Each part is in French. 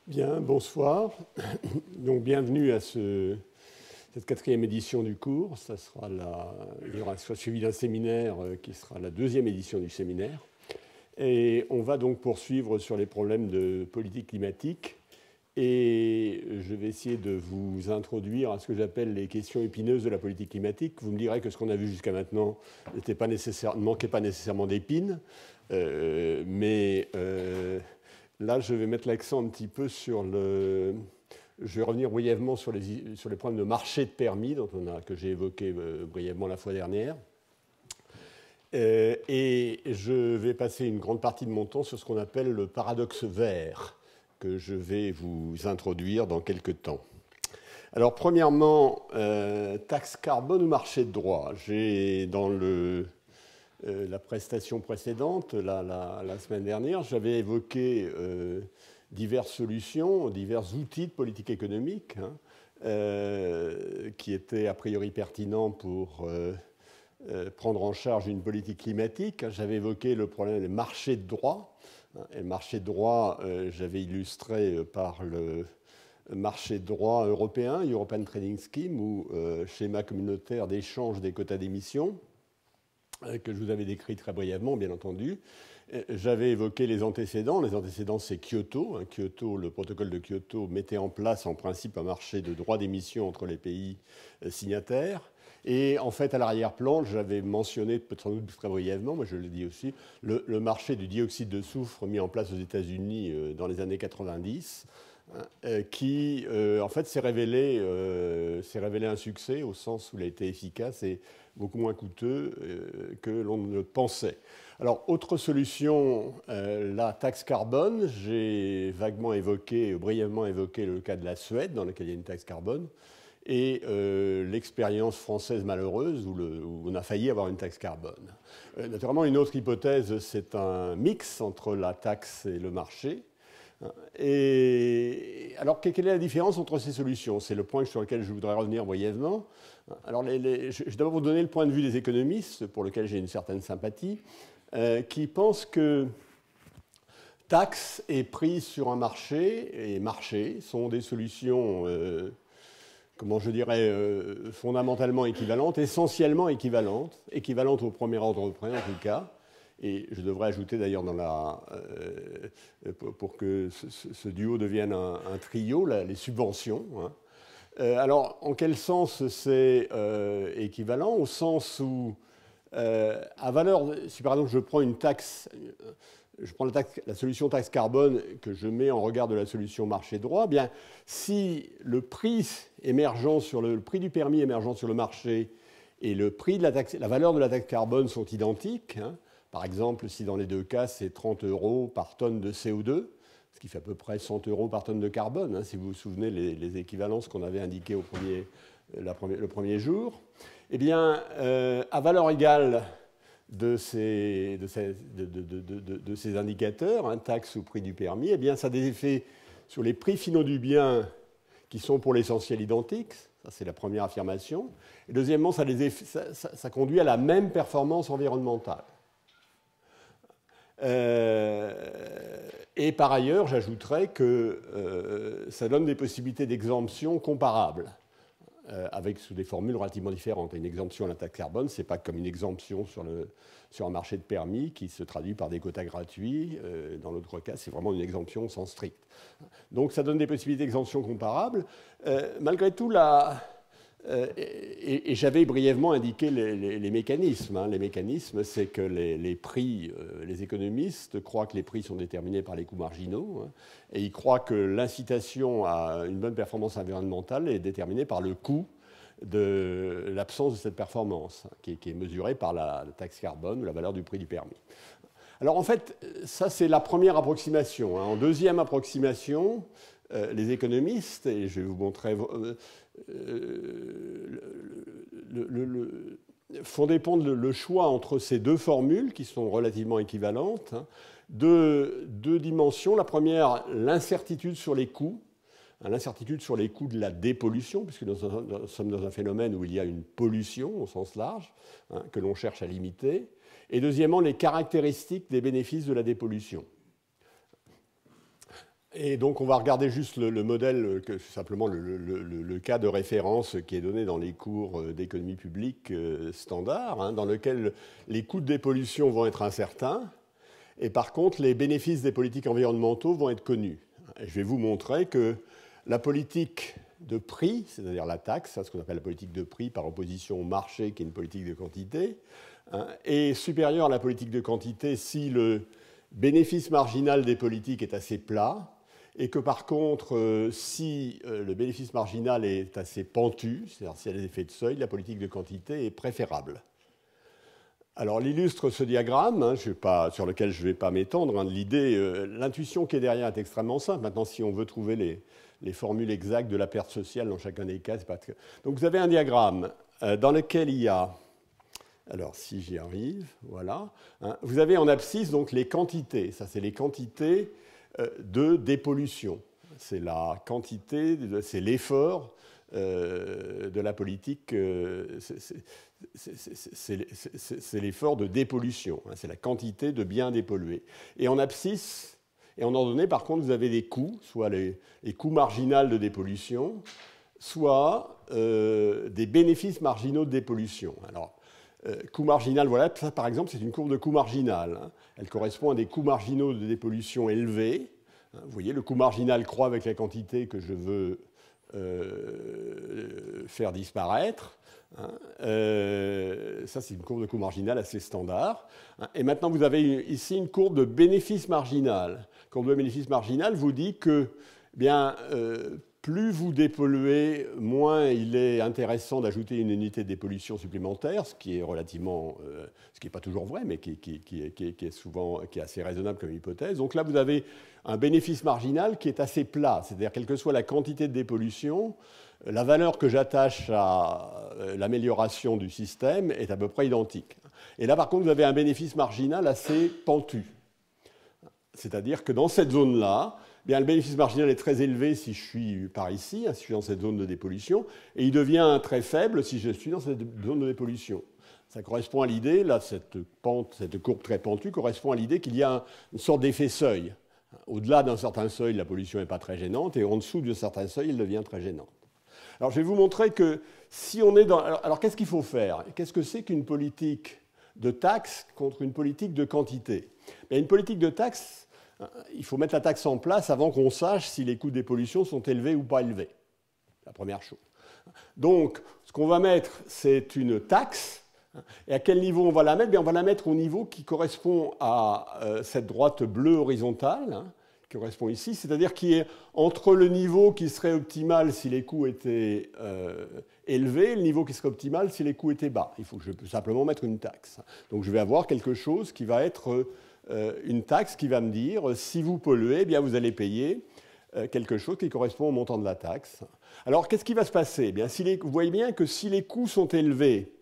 Bien, bonsoir. Donc, bienvenue à cette quatrième édition du cours. Il sera suivi d'un séminaire qui sera la deuxième édition du séminaire. Et on va donc poursuivre sur les problèmes de politique climatique. Et je vais essayer de vous introduire à ce que j'appelle les questions épineuses de la politique climatique. Vous me direz que ce qu'on a vu jusqu'à maintenant ne manquait pas nécessairement d'épines, mais là, je vais mettre l'accent un petit peu sur le... Je vais revenir brièvement sur les problèmes de marché de permis que j'ai évoqués brièvement la fois dernière. Et je vais passer une grande partie de mon temps sur ce qu'on appelle le paradoxe vert, que je vais vous introduire dans quelques temps. Alors, premièrement, taxe carbone ou marché de droit. J'ai dans la prestation précédente, la semaine dernière, j'avais évoqué diverses solutions, divers outils de politique économique qui étaient a priori pertinents pour prendre en charge une politique climatique. J'avais évoqué le problème des marchés de droit. Et le marché de droit, j'avais illustré par le marché de droit européen, European Trading Scheme, ou schéma communautaire d'échange des quotas d'émissions, que je vous avais décrit très brièvement, bien entendu. J'avais évoqué les antécédents. Les antécédents, c'est Kyoto. Le protocole de Kyoto mettait en place en principe un marché de droits d'émission entre les pays signataires. Et en fait, à l'arrière-plan, j'avais mentionné, sans doute très brièvement, mais je le dis aussi, le marché du dioxyde de soufre mis en place aux États-Unis dans les années 90, qui, en fait, s'est révélé un succès au sens où il a été efficace et beaucoup moins coûteux que l'on ne le pensait. Alors, autre solution, la taxe carbone. J'ai brièvement évoqué le cas de la Suède, dans lequel il y a une taxe carbone, et l'expérience française malheureuse où on a failli avoir une taxe carbone. Naturellement, une autre hypothèse, c'est un mix entre la taxe et le marché. Et alors, quelle est la différence entre ces solutions? C'est le point sur lequel je voudrais revenir brièvement. Alors, je vais d'abord vous donner le point de vue des économistes, pour lequel j'ai une certaine sympathie, qui pensent que taxe et prix sur un marché et marché sont des solutions, comment je dirais, fondamentalement équivalentes, essentiellement équivalentes au premier ordre près en tout cas. Et je devrais ajouter d'ailleurs pour que ce duo devienne un trio, les subventions. Alors, en quel sens c'est équivalent? Au sens où, à valeur, si par exemple je prends une taxe, la solution taxe carbone que je mets en regard de la solution marché droit, eh bien, si le prix du permis émergent sur le marché et le prix de la valeur de la taxe carbone sont identiques, par exemple, si dans les deux cas, c'est 30 € par tonne de CO2, ce qui fait à peu près 100 € par tonne de carbone, si vous vous souvenez les équivalences qu'on avait indiquées le premier jour, eh bien, à valeur égale de ces indicateurs, taxe ou prix du permis, eh bien, ça a des effets sur les prix finaux du bien qui sont pour l'essentiel identiques. Ça, c'est la première affirmation. Et deuxièmement, ça conduit à la même performance environnementale. Et par ailleurs, j'ajouterais que ça donne des possibilités d'exemption comparables, sous des formules relativement différentes. Une exemption à la taxe carbone, ce n'est pas comme une exemption sur un marché de permis qui se traduit par des quotas gratuits. Dans l'autre cas, c'est vraiment une exemption au sens strict. Donc ça donne des possibilités d'exemption comparables. Malgré tout, et j'avais brièvement indiqué les mécanismes. Les mécanismes, c'est que les prix, les économistes croient que les prix sont déterminés par les coûts marginaux, et ils croient que l'incitation à une bonne performance environnementale est déterminée par le coût de l'absence de cette performance, qui est mesurée par la taxe carbone ou la valeur du prix du permis. Alors en fait, ça c'est la première approximation. En deuxième approximation, les économistes, et je vais vous montrer, font dépendre le choix entre ces deux formules qui sont relativement équivalentes, deux dimensions. La première, l'incertitude sur les coûts. L'incertitude sur les coûts de la dépollution, puisque nous sommes dans un phénomène où il y a une pollution au sens large, que l'on cherche à limiter. Et deuxièmement, les caractéristiques des bénéfices de la dépollution. Et donc, on va regarder juste le modèle, simplement le cas de référence qui est donné dans les cours d'économie publique standard, hein, dans lequel les coûts de dépollution vont être incertains, et par contre, les bénéfices des politiques environnementaux vont être connus. Et je vais vous montrer que la politique de prix, c'est-à-dire la taxe, ce qu'on appelle la politique de prix par opposition au marché, qui est une politique de quantité, hein, est supérieure à la politique de quantité si le bénéfice marginal des politiques est assez plat, et que par contre, si le bénéfice marginal est assez pentu, c'est-à-dire s'il y a des effets de seuil, la politique de quantité est préférable. Alors, l'illustre ce diagramme, hein, sur lequel je ne vais pas m'étendre. Hein, l'idée, l'intuition qui est derrière est extrêmement simple. Maintenant, si on veut trouver les formules exactes de la perte sociale dans chacun des cas, c'est pas... Donc, vous avez un diagramme dans lequel il y a... Alors, si j'y arrive, voilà. Hein, vous avez en abscisse donc les quantités. Ça, c'est les quantités de dépollution. C'est la quantité, c'est l'effort de la politique, c'est l'effort de dépollution, hein, c'est la quantité de biens dépollués. Et en abscisse, et en ordonnée, par contre, vous avez des coûts, soit les coûts marginaux de dépollution, soit des bénéfices marginaux de dépollution. Alors, coût marginal, voilà, ça par exemple, c'est une courbe de coût marginal. Hein. Elle correspond à des coûts marginaux de dépollution élevés. Hein, vous voyez, le coût marginal croît avec la quantité que je veux faire disparaître. Hein. Ça, c'est une courbe de coût marginal assez standard. Hein. Et maintenant, vous avez ici une courbe de bénéfice marginal. La courbe de bénéfice marginal vous dit que, bien, plus vous dépolluez, moins il est intéressant d'ajouter une unité de dépollution supplémentaire, ce qui est relativement, ce qui n'est pas toujours vrai, mais qui est assez raisonnable comme hypothèse. Donc là, vous avez un bénéfice marginal qui est assez plat, c'est-à-dire quelle que soit la quantité de dépollution, la valeur que j'attache à l'amélioration du système est à peu près identique. Et là, par contre, vous avez un bénéfice marginal assez pentu. C'est-à-dire que dans cette zone-là, bien, le bénéfice marginal est très élevé si je suis par ici, si je suis dans cette zone de dépollution, et il devient très faible si je suis dans cette zone de dépollution. Ça correspond à l'idée, là, cette courbe très pentue correspond à l'idée qu'il y a une sorte d'effet seuil. Au-delà d'un certain seuil, la pollution n'est pas très gênante, et en dessous d'un certain seuil, elle devient très gênante. Alors, je vais vous montrer que si on est dans... Alors qu'est-ce qu'il faut faire? Qu'est-ce que c'est qu'une politique de taxe contre une politique de quantité? Bien, une politique de taxe, il faut mettre la taxe en place avant qu'on sache si les coûts des pollutions sont élevés ou pas élevés. La première chose. Donc, ce qu'on va mettre, c'est une taxe. Et à quel niveau on va la mettre? Bien, on va la mettre au niveau qui correspond à cette droite bleue horizontale, hein, qui correspond ici, c'est-à-dire qui est entre le niveau qui serait optimal si les coûts étaient élevés et le niveau qui serait optimal si les coûts étaient bas. Il faut que je peux simplement mettre une taxe. Donc, je vais avoir quelque chose qui va être... une taxe qui va me dire, si vous polluez, eh bien vous allez payer quelque chose qui correspond au montant de la taxe. Alors, qu'est-ce qui va se passer? Eh bien, vous voyez bien que si les coûts sont élevés,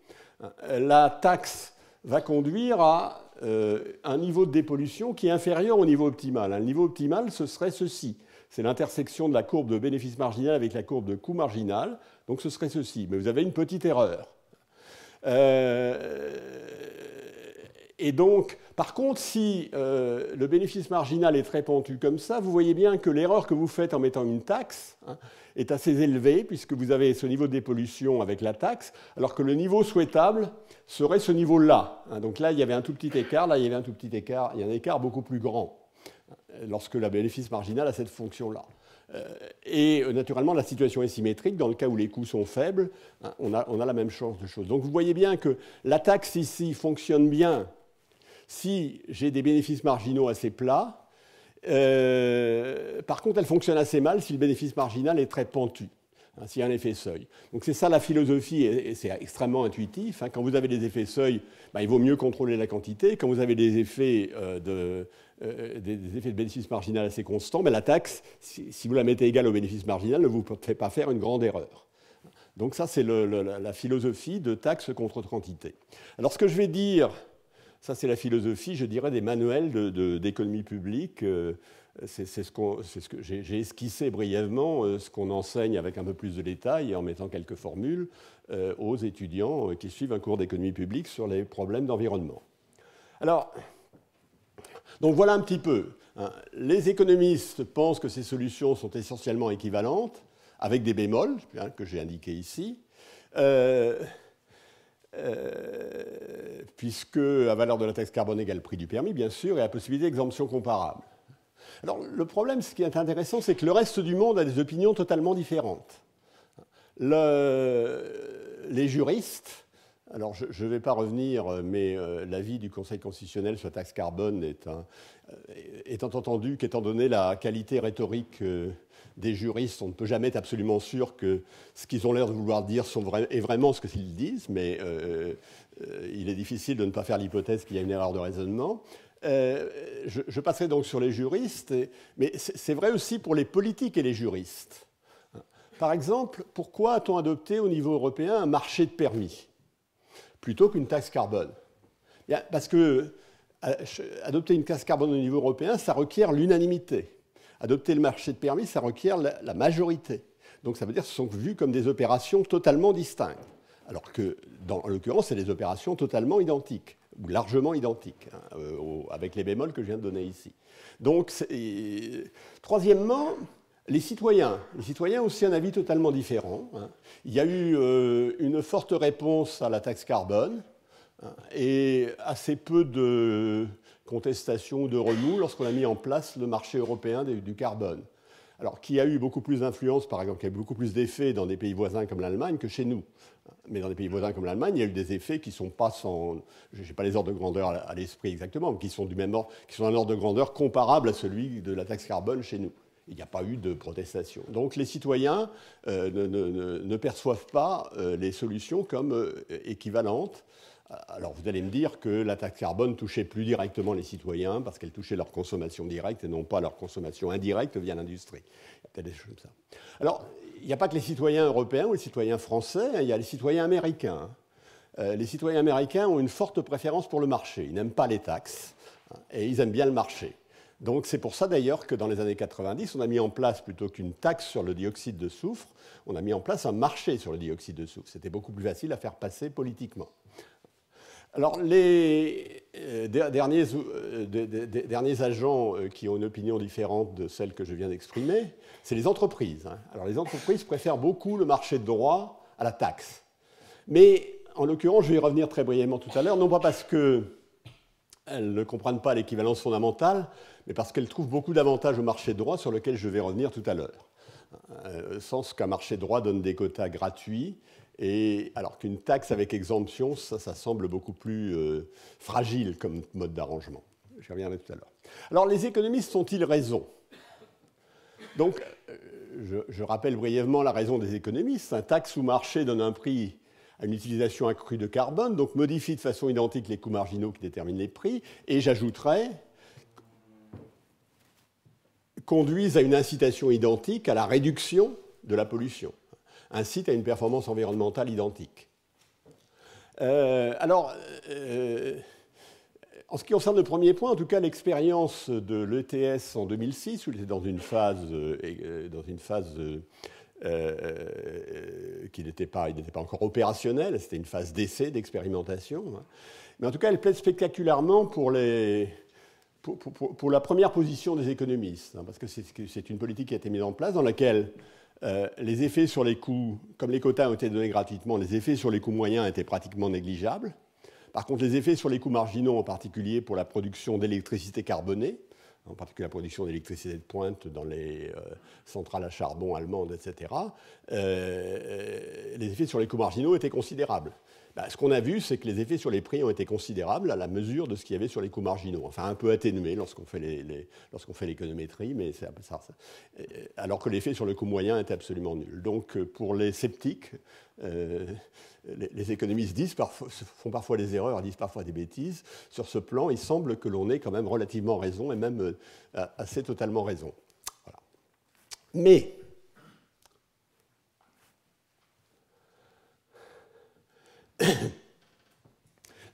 la taxe va conduire à un niveau de dépollution qui est inférieur au niveau optimal. Le niveau optimal, ce serait ceci. C'est l'intersection de la courbe de bénéfice marginal avec la courbe de coût marginal. Donc, ce serait ceci. Mais vous avez une petite erreur. Et donc, par contre, si le bénéfice marginal est très pentu comme ça, vous voyez bien que l'erreur que vous faites en mettant une taxe, hein, est assez élevée, puisque vous avez ce niveau de dépollution avec la taxe, alors que le niveau souhaitable serait ce niveau-là. Hein. Donc là, il y avait un tout petit écart, là, il y avait un tout petit écart, il y a un écart beaucoup plus grand, lorsque le bénéfice marginal a cette fonction-là. Et naturellement, la situation est symétrique. Dans le cas où les coûts sont faibles, hein, on a la même chance de choses. Donc vous voyez bien que la taxe ici fonctionne bien si j'ai des bénéfices marginaux assez plats. Par contre, elle fonctionne assez mal si le bénéfice marginal est très pentu, hein, s'il y a un effet seuil. Donc c'est ça la philosophie, et c'est extrêmement intuitif. Hein. Quand vous avez des effets seuil, ben, il vaut mieux contrôler la quantité. Quand vous avez des effets de bénéfice marginal assez constants, ben, la taxe, si vous la mettez égale au bénéfice marginal, ne vous fait pas faire une grande erreur. Donc ça, c'est la philosophie de taxe contre quantité. Alors ce que je vais dire... Ça, c'est la philosophie, je dirais, des manuels d'économie publique. C'est ce que j'ai esquissé brièvement, ce qu'on enseigne avec un peu plus de détails et en mettant quelques formules aux étudiants qui suivent un cours d'économie publique sur les problèmes d'environnement. Alors, donc voilà un petit peu. hein. Les économistes pensent que ces solutions sont essentiellement équivalentes, avec des bémols, hein, que j'ai indiqués ici, puisque la valeur de la taxe carbone égale le prix du permis, bien sûr, et la possibilité d'exemption comparable. Alors, le problème, ce qui est intéressant, c'est que le reste du monde a des opinions totalement différentes. Les juristes, alors je ne vais pas revenir, mais l'avis du Conseil constitutionnel sur la taxe carbone étant entendu qu'étant donné la qualité rhétorique des juristes, on ne peut jamais être absolument sûr que ce qu'ils ont l'air de vouloir dire est vraiment ce qu'ils disent, mais il est difficile de ne pas faire l'hypothèse qu'il y a une erreur de raisonnement. Je passerai donc sur les juristes, mais c'est vrai aussi pour les politiques et les juristes. Par exemple, pourquoi a-t-on adopté au niveau européen un marché de permis plutôt qu'une taxe carbone? Bien, parce que adopter une taxe carbone au niveau européen, ça requiert l'unanimité. Adopter le marché de permis, ça requiert la majorité. Donc ça veut dire que ce sont vus comme des opérations totalement distinctes. Alors que, en l'occurrence, c'est des opérations totalement identiques, ou largement identiques, hein, avec les bémols que je viens de donner ici. Donc, troisièmement, les citoyens ont aussi un avis totalement différent, hein. Il y a eu une forte réponse à la taxe carbone, hein, et assez peu de contestation ou de remous lorsqu'on a mis en place le marché européen du carbone. Alors, qui a eu beaucoup plus d'influence, par exemple, qui a eu beaucoup plus d'effets dans des pays voisins comme l'Allemagne que chez nous. Mais dans des pays voisins comme l'Allemagne, il y a eu des effets qui ne sont pas sans... Je n'ai pas les ordres de grandeur à l'esprit exactement, mais qui sont du même ordre, qui sont d'un ordre de grandeur comparable à celui de la taxe carbone chez nous. Il n'y a pas eu de protestation. Donc les citoyens ne perçoivent pas les solutions comme équivalentes. Alors vous allez me dire que la taxe carbone touchait plus directement les citoyens parce qu'elle touchait leur consommation directe et non pas leur consommation indirecte via l'industrie. Il y a peut-être des choses comme ça. Alors, il n'y a pas que les citoyens européens ou les citoyens français, hein, il y a les citoyens américains. Les citoyens américains ont une forte préférence pour le marché. Ils n'aiment pas les taxes, hein, et ils aiment bien le marché. Donc c'est pour ça d'ailleurs que dans les années 90, on a mis en place, plutôt qu'une taxe sur le dioxyde de soufre, on a mis en place un marché sur le dioxyde de soufre. C'était beaucoup plus facile à faire passer politiquement. Alors, les derniers agents qui ont une opinion différente de celle que je viens d'exprimer, c'est les entreprises, hein. Alors, les entreprises préfèrent beaucoup le marché de droit à la taxe. Mais, en l'occurrence, je vais y revenir très brièvement tout à l'heure, non pas parce qu'elles ne comprennent pas l'équivalence fondamentale, mais parce qu'elles trouvent beaucoup d'avantages au marché de droit sur lequel je vais revenir tout à l'heure. Sens qu'un marché de droit donne des quotas gratuits, et alors qu'une taxe avec exemption, ça semble beaucoup plus fragile comme mode d'arrangement. J'y reviendrai tout à l'heure. Alors, les économistes ont-ils raison? Donc, je rappelle brièvement la raison des économistes. Un taxe ou marché donne un prix à une utilisation accrue de carbone, donc modifie de façon identique les coûts marginaux qui déterminent les prix, et j'ajouterais conduisent à une incitation identique à la réduction de la pollution, incite à une performance environnementale identique. En ce qui concerne le premier point, en tout cas l'expérience de l'ETS en 2006, où il était dans une phase qui n'était pas encore opérationnelle, c'était une phase d'essai, d'expérimentation. Hein. Mais en tout cas, elle plaide spectaculairement pour la première position des économistes, hein, parce que c'est une politique qui a été mise en place dans laquelle les effets sur les coûts, comme les quotas ont été donnés gratuitement, les effets sur les coûts moyens étaient pratiquement négligeables. Par contre, les effets sur les coûts marginaux, en particulier pour la production d'électricité carbonée, en particulier la production d'électricité de pointe dans les centrales à charbon allemandes, etc., les effets sur les coûts marginaux étaient considérables. Ce qu'on a vu, c'est que les effets sur les prix ont été considérables à la mesure de ce qu'il y avait sur les coûts marginaux. Enfin, un peu atténués lorsqu'on fait l'économétrie, mais c'est ça. Alors que l'effet sur le coût moyen est absolument nul. Donc, pour les sceptiques, les économistes font parfois des erreurs, disent parfois des bêtises. Sur ce plan, il semble que l'on ait quand même relativement raison, et même assez totalement raison. Voilà. Mais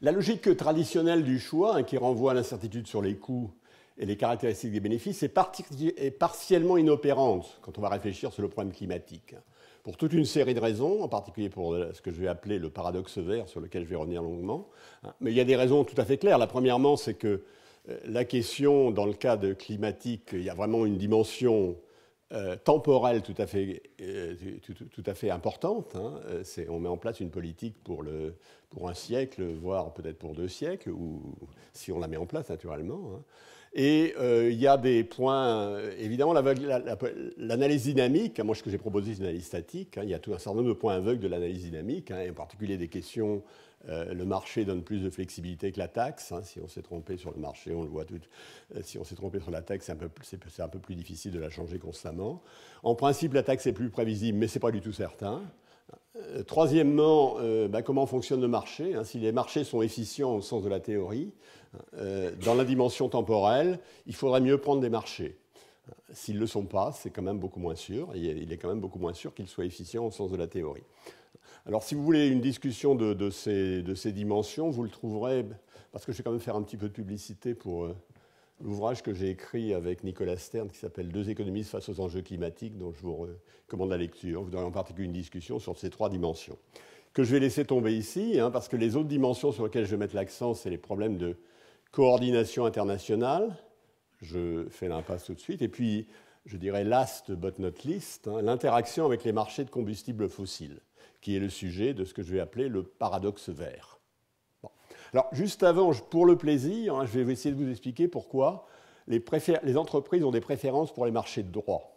la logique traditionnelle du choix, hein, qui renvoie à l'incertitude sur les coûts et les caractéristiques des bénéfices, est partiellement inopérante quand on va réfléchir sur le problème climatique. Pour toute une série de raisons, en particulier pour ce que je vais appeler le paradoxe vert, sur lequel je vais revenir longuement. Mais il y a des raisons tout à fait claires. La premièrement, c'est que la question, dans le cas de climatique, il y a vraiment une dimension temporelle tout à fait importante. Hein. On met en place une politique pour un siècle, voire peut-être pour 2 siècles, ou si on la met en place naturellement. Hein. Et il y a des points, évidemment, l'analyse dynamique, moi ce que j'ai proposé c'est une analyse statique, hein, il y a tout un certain nombre de points aveugles de l'analyse dynamique, hein, et en particulier des questions, le marché donne plus de flexibilité que la taxe, hein, si on s'est trompé sur le marché, on le voit tout, si on s'est trompé sur la taxe, c'est un peu plus difficile de la changer constamment. En principe, la taxe est plus prévisible, mais ce n'est pas du tout certain. Troisièmement, comment fonctionne le marché, hein, si les marchés sont efficients au sens de la théorie, dans la dimension temporelle, il faudrait mieux prendre des marchés. S'ils ne le sont pas, c'est quand même beaucoup moins sûr. Il est quand même beaucoup moins sûr qu'ils soient efficients au sens de la théorie. Alors, si vous voulez une discussion de ces dimensions, vous le trouverez, parce que je vais quand même faire un petit peu de publicité pour l'ouvrage que j'ai écrit avec Nicolas Stern, qui s'appelle « 2 économistes face aux enjeux climatiques », dont je vous recommande la lecture. Vous aurez en particulier une discussion sur ces 3 dimensions, que je vais laisser tomber ici, hein, parce que les autres dimensions sur lesquelles je vais mettre l'accent, c'est les problèmes de coordination internationale. Je fais l'impasse tout de suite. Et puis, je dirais last but not least, hein, l'interaction avec les marchés de combustibles fossiles, qui est le sujet de ce que je vais appeler le paradoxe vert. Bon. Alors, juste avant, pour le plaisir, hein, je vais essayer de vous expliquer pourquoi les entreprises ont des préférences pour les marchés de droit.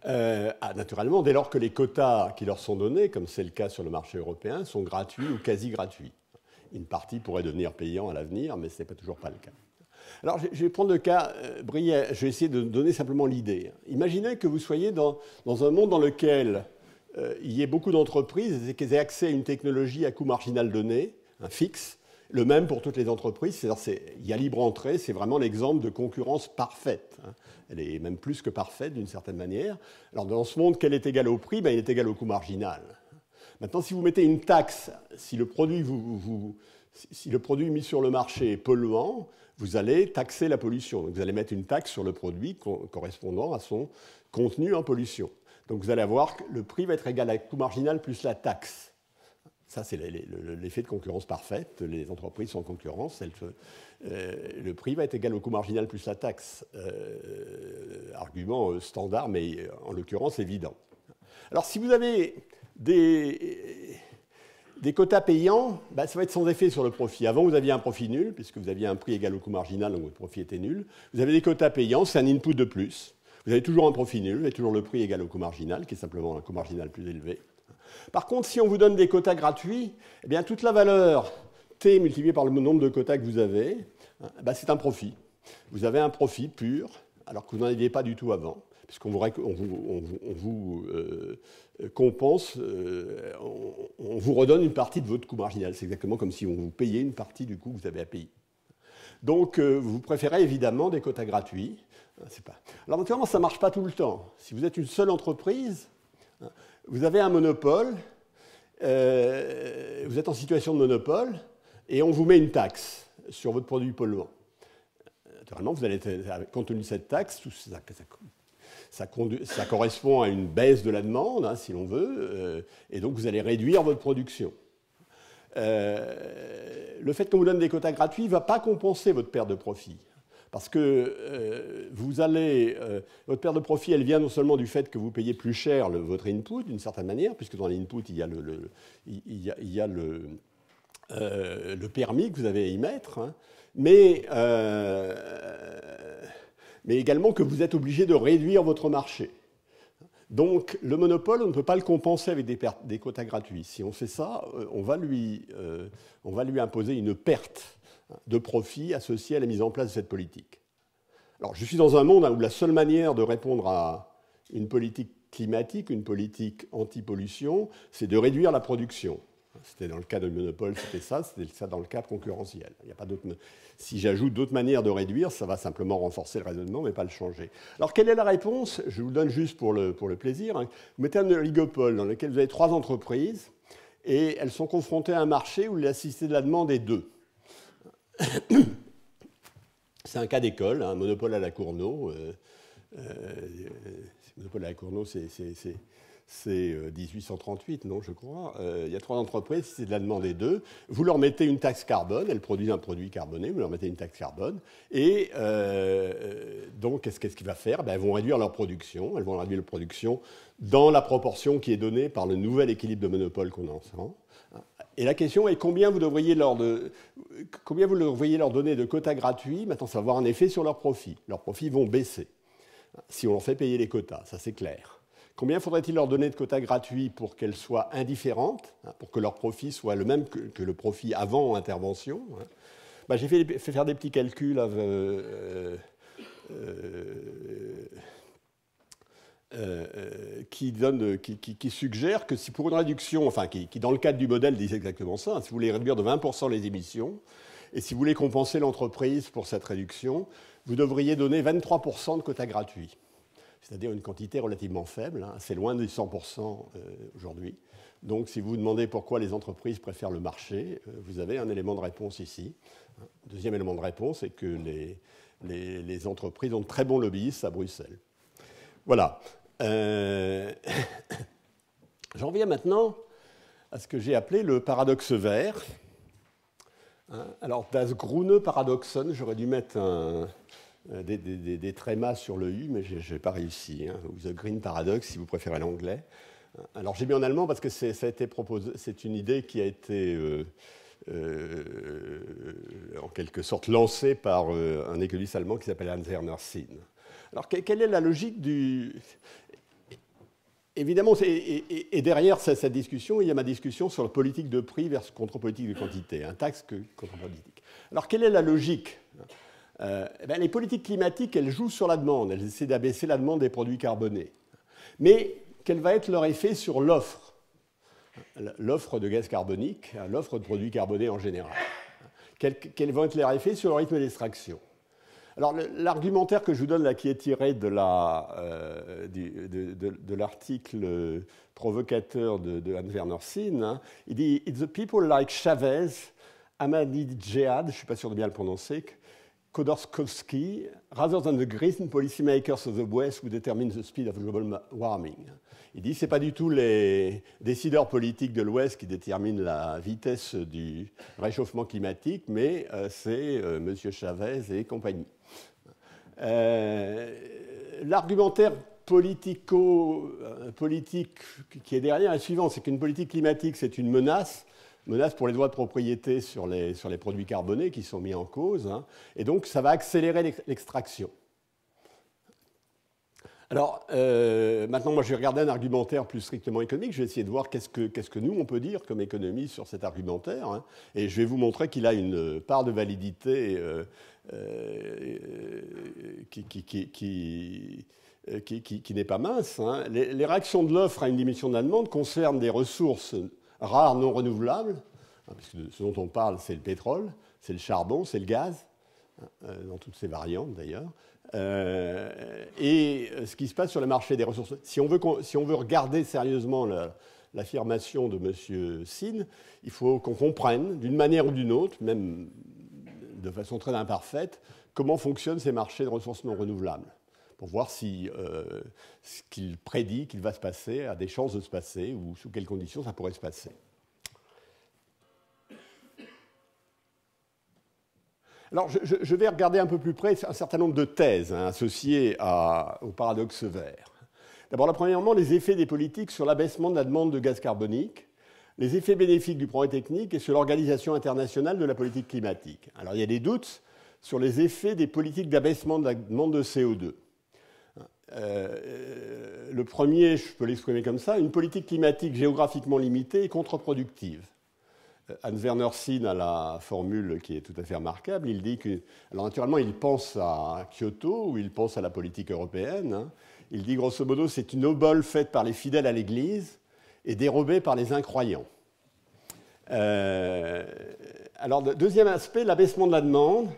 Naturellement, dès lors que les quotas qui leur sont donnés, comme c'est le cas sur le marché européen, sont gratuits ou quasi gratuits. Une partie pourrait devenir payant à l'avenir, mais ce n'est toujours pas le cas. Alors, je vais prendre le cas briève. Je vais essayer de donner simplement l'idée. Imaginez que vous soyez dans un monde dans lequel il y ait beaucoup d'entreprises et qu'elles aient accès à une technologie à coût marginal donné, un fixe, le même pour toutes les entreprises. C'est-à-dire il y a libre entrée, c'est vraiment l'exemple de concurrence parfaite. Hein. Elle est même plus que parfaite d'une certaine manière. Alors, dans ce monde, quel est égal au prix? Il est égal au coût marginal. Maintenant, si vous mettez une taxe, si le produit mis sur le marché est polluant, vous allez taxer la pollution. Donc vous allez mettre une taxe sur le produit correspondant à son contenu en pollution. Donc vous allez avoir que le prix va être égal à coût marginal plus la taxe. Ça, c'est l'effet de concurrence parfaite. Les entreprises sont en concurrence. Le prix va être égal au coût marginal plus la taxe. Argument standard, mais en l'occurrence évident. Alors si vous avez des quotas payants, ça va être sans effet sur le profit. Avant, vous aviez un profit nul, puisque vous aviez un prix égal au coût marginal, donc votre profit était nul. Vous avez des quotas payants, c'est un input de plus. Vous avez toujours un profit nul, vous avez toujours le prix égal au coût marginal, qui est simplement un coût marginal plus élevé. Par contre, si on vous donne des quotas gratuits, eh bien, toute la valeur T multipliée par le nombre de quotas que vous avez, c'est un profit. Vous avez un profit pur, alors que vous n'en aviez pas du tout avant, puisqu'on vous compense, on vous redonne une partie de votre coût marginal. C'est exactement comme si on vous payait une partie du coût que vous avez à payer. Donc, vous préférez évidemment des quotas gratuits. Alors, naturellement, ça ne marche pas tout le temps. Si vous êtes une seule entreprise, vous avez un monopole, vous êtes en situation de monopole, et on vous met une taxe sur votre produit polluant. Naturellement, vous allez, compte tenu de cette taxe, ça correspond à une baisse de la demande, hein, si l'on veut, et donc vous allez réduire votre production. Le fait qu'on vous donne des quotas gratuits ne va pas compenser votre perte de profit. Parce que votre perte de profit, elle vient non seulement du fait que vous payez plus cher votre input, d'une certaine manière, puisque dans l'input, il y a le permis que vous avez à y mettre, hein, mais également que vous êtes obligé de réduire votre marché. Donc, le monopole, on ne peut pas le compenser avec des quotas gratuits. Si on fait ça, on va lui imposer une perte de profit associée à la mise en place de cette politique. Alors, je suis dans un monde où la seule manière de répondre à une politique climatique, une politique anti-pollution, c'est de réduire la production. C'était dans le cas de monopole, c'était ça dans le cas concurrentiel. Il n'y a pas d'autre. Si j'ajoute d'autres manières de réduire, ça va simplement renforcer le raisonnement, mais pas le changer. Alors, quelle est la réponse? Je vous le donne juste pour le plaisir. Hein. Vous mettez un oligopole dans lequel vous avez 3 entreprises, et elles sont confrontées à un marché où l'élasticité de la demande est 2. C'est un cas d'école, un monopole à la Cournot. Monopole à la Cournot, c'est 1838, non, je crois. Il y a 3 entreprises, c'est de la demande des 2. Vous leur mettez une taxe carbone, elles produisent un produit carboné, vous leur mettez une taxe carbone. Et donc, qu'est-ce qu'il va faire? Elles vont réduire leur production. Elles vont réduire leur production dans la proportion qui est donnée par le nouvel équilibre de monopole qu'on entend. Et la question est combien vous devriez leur donner de quotas gratuits. Maintenant, ça va avoir un effet sur leurs profits. Leurs profits vont baisser si on leur fait payer les quotas, ça c'est clair. Combien faudrait-il leur donner de quotas gratuits pour qu'elles soient indifférentes, pour que leur profit soit le même que le profit avant intervention? J'ai fait faire des petits calculs qui suggèrent que si pour une réduction, enfin qui dans le cadre du modèle disent exactement ça, si vous voulez réduire de 20% les émissions, et si vous voulez compenser l'entreprise pour cette réduction, vous devriez donner 23% de quotas gratuits. C'est-à-dire une quantité relativement faible, c'est loin de 100% aujourd'hui. Donc si vous vous demandez pourquoi les entreprises préfèrent le marché, vous avez un élément de réponse ici. Deuxième élément de réponse, c'est que les entreprises ont de très bons lobbyistes à Bruxelles. Voilà. J'en viens maintenant à ce que j'ai appelé le paradoxe vert. Alors, das grüne Paradoxon, j'aurais dû mettre des trémas sur le U, mais je n'ai pas réussi. Ou the green paradox, si vous préférez l'anglais. Alors, j'ai mis en allemand parce que ça a été proposé, c'est une idée qui a été en quelque sorte lancée par un économiste allemand qui s'appelle Hans-Werner Sinn. Alors, quelle est la logique du... Évidemment, et derrière cette discussion, il y a ma discussion sur la politique de prix versus contre-politique de quantité, taxe contre-politique. Alors, quelle est la logique? Les politiques climatiques, elles jouent sur la demande, elles essaient d'abaisser la demande des produits carbonés. Mais quel va être leur effet sur l'offre? L'offre de gaz carbonique, l'offre de produits carbonés en général. Quels vont être leurs effets sur le rythme d'extraction? Alors, l'argumentaire que je vous donne là, qui est tiré de l'article provocateur de Hans-Werner Sinn, il dit « It's the people like Chavez, Ahmadinejad, je ne suis pas sûr de bien le prononcer, Khodorkovsky, rather than the green policymakers of the West who determine the speed of global warming ». Il dit « Ce n'est pas du tout les décideurs politiques de l'Ouest qui déterminent la vitesse du réchauffement climatique, mais c'est M. Chavez et compagnie ». L'argumentaire politique qui est derrière est le suivant, c'est qu'une politique climatique, c'est une menace pour les droits de propriété sur les produits carbonés qui sont mis en cause, et donc ça va accélérer l'extraction. Alors, maintenant, moi, je vais regarder un argumentaire plus strictement économique. Je vais essayer de voir qu'est-ce que nous, on peut dire comme économie sur cet argumentaire. Et je vais vous montrer qu'il a une part de validité qui n'est pas mince. Les réactions de l'offre à une diminution de la demande concernent des ressources rares non renouvelables, puisque ce dont on parle, c'est le pétrole, c'est le charbon, c'est le gaz, dans toutes ses variantes d'ailleurs. Et ce qui se passe sur le marché des ressources. Si on veut regarder sérieusement l'affirmation de M. Sinn, il faut qu'on comprenne, d'une manière ou d'une autre, même de façon très imparfaite, comment fonctionnent ces marchés de ressources non renouvelables, pour voir si ce qu'il prédit qu'il va se passer a des chances de se passer, ou sous quelles conditions ça pourrait se passer. Alors, je vais regarder un peu plus près un certain nombre de thèses associées au paradoxe vert. D'abord, premièrement, les effets des politiques sur l'abaissement de la demande de gaz carbonique, les effets bénéfiques du progrès technique et sur l'organisation internationale de la politique climatique. Alors, il y a des doutes sur les effets des politiques d'abaissement de la demande de CO2. Le premier, je peux l'exprimer comme ça, une politique climatique géographiquement limitée est contre-productive. Hans-Werner Sinn a la formule qui est tout à fait remarquable. Il dit que, alors naturellement, il pense à Kyoto ou il pense à la politique européenne. Il dit grosso modo, c'est une obole faite par les fidèles à l'Église et dérobée par les incroyants. Alors, deuxième aspect, l'abaissement de la demande.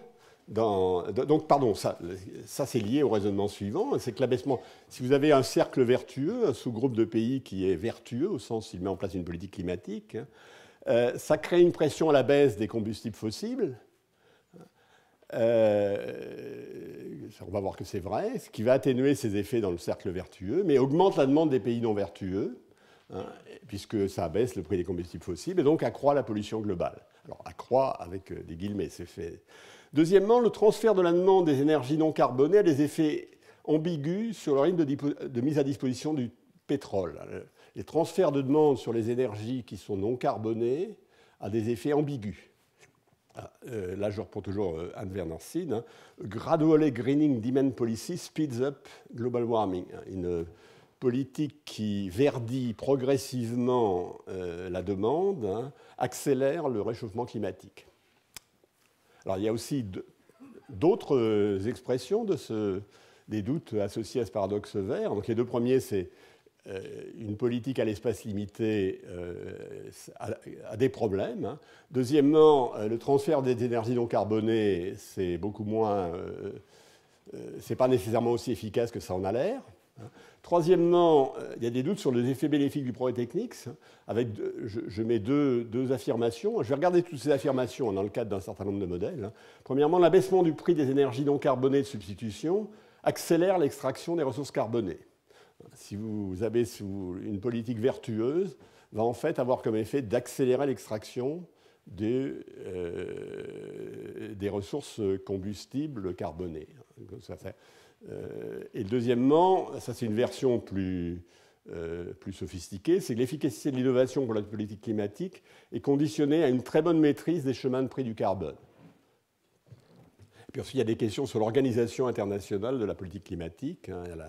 Donc, pardon, ça c'est lié au raisonnement suivant. C'est que l'abaissement, si vous avez un cercle vertueux, un sous-groupe de pays qui est vertueux, au sens où il met en place une politique climatique, ça crée une pression à la baisse des combustibles fossiles. On va voir que c'est vrai, ce qui va atténuer ces effets dans le cercle vertueux, mais augmente la demande des pays non vertueux. hein, puisque ça abaisse le prix des combustibles fossiles, et donc accroît la pollution globale. Alors, accroît avec des guillemets, c'est fait. Deuxièmement, le transfert de la demande des énergies non carbonées a des effets ambigus sur le rythme de mise à disposition du pétrole. Les transferts de demande sur les énergies qui sont non carbonées a des effets ambigus. Là, je reprends toujours Anne Werner-Sinn. Hein. Gradually greening demand policy speeds up global warming. Une politique qui verdit progressivement la demande, hein, accélère le réchauffement climatique. Alors, il y a aussi d'autres expressions des doutes associés à ce paradoxe vert. Donc, les deux premiers, c'est une politique à l'espace limité a des problèmes. Hein. Deuxièmement, le transfert des énergies non carbonées, c'est beaucoup moins, c'est pas nécessairement aussi efficace que ça en a l'air. Hein. Troisièmement, il y a des doutes sur les effets bénéfiques du progrès technique. Avec, je mets deux affirmations. Je vais regarder toutes ces affirmations dans le cadre d'un certain nombre de modèles. Hein. Premièrement, l'abaissement du prix des énergies non carbonées de substitution accélère l'extraction des ressources carbonées. Si vous avez une politique vertueuse, va en fait avoir comme effet d'accélérer l'extraction des ressources combustibles carbonées. Et deuxièmement, ça c'est une version plus sophistiquée, c'est que l'efficacité de l'innovation pour la politique climatique est conditionnée à une très bonne maîtrise des chemins de prix du carbone. Et puis ensuite, il y a des questions sur l'organisation internationale de la politique climatique, hein, la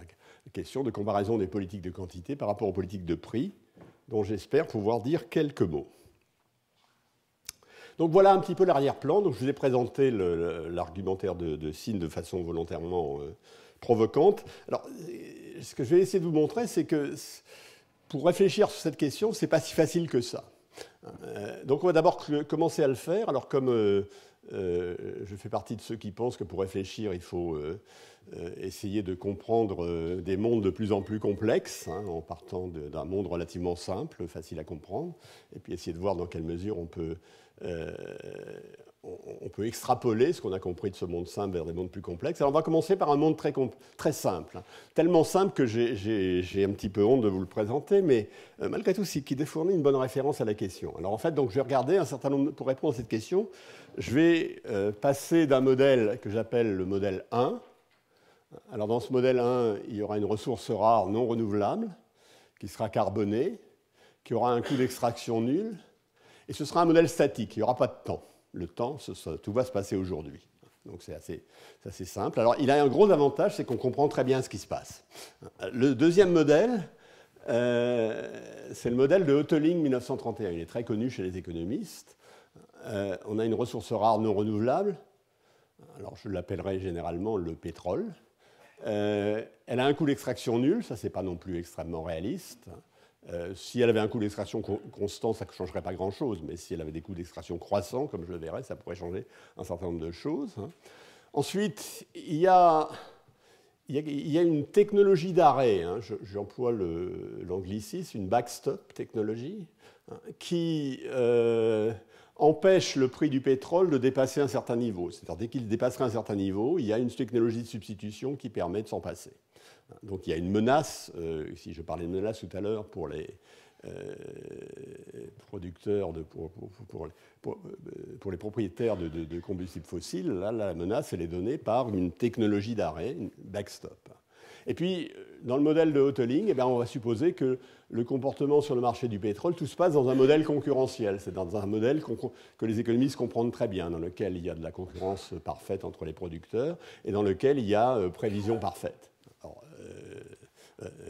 question de comparaison des politiques de quantité par rapport aux politiques de prix, dont j'espère pouvoir dire quelques mots. Donc voilà un petit peu l'arrière-plan. Donc je vous ai présenté l'argumentaire de Sinn de façon volontairement provocante. Alors, ce que je vais essayer de vous montrer, c'est que pour réfléchir sur cette question, ce n'est pas si facile que ça. Donc on va d'abord commencer à le faire. Alors comme je fais partie de ceux qui pensent que pour réfléchir, il faut essayer de comprendre des mondes de plus en plus complexes, hein, en partant d'un monde relativement simple, facile à comprendre, et puis essayer de voir dans quelle mesure on peut extrapoler ce qu'on a compris de ce monde simple vers des mondes plus complexes. Alors on va commencer par un monde très simple, hein, tellement simple que j'ai un petit peu honte de vous le présenter, mais malgré tout, qui défournit une bonne référence à la question. Alors en fait, donc, je vais regarder un certain nombre, pour répondre à cette question, je vais passer d'un modèle que j'appelle le modèle 1. Alors dans ce modèle 1, il y aura une ressource rare non renouvelable qui sera carbonée, qui aura un coût d'extraction nul, et ce sera un modèle statique, il n'y aura pas de temps. Le temps, tout va se passer aujourd'hui. Donc c'est assez simple. Alors il a un gros avantage, c'est qu'on comprend très bien ce qui se passe. Le deuxième modèle, c'est le modèle de Hotelling 1931. Il est très connu chez les économistes. On a une ressource rare non renouvelable. Alors je l'appellerai généralement le pétrole. Elle a un coût d'extraction nul, ça c'est pas non plus extrêmement réaliste. Si elle avait un coût d'extraction constant, ça ne changerait pas grand-chose, mais si elle avait des coûts d'extraction croissants, comme je le verrai, ça pourrait changer un certain nombre de choses. Hein. Ensuite, il y a une technologie d'arrêt, hein, j'emploie l'anglicisme, une backstop technologie, hein, qui empêche le prix du pétrole de dépasser un certain niveau. C'est-à-dire dès qu'il dépasserait un certain niveau, il y a une technologie de substitution qui permet de s'en passer. Donc il y a une menace, si je parlais de menace tout à l'heure pour les producteurs, pour les propriétaires de combustibles fossiles, là la menace elle est donnée par une technologie d'arrêt, une backstop. Et puis dans le modèle de Hotelling, eh bien, on va supposer que le comportement sur le marché du pétrole, tout se passe dans un modèle concurrentiel, c'est dans un modèle que les économistes comprennent très bien, dans lequel il y a de la concurrence parfaite entre les producteurs et dans lequel il y a prévision parfaite. Alors,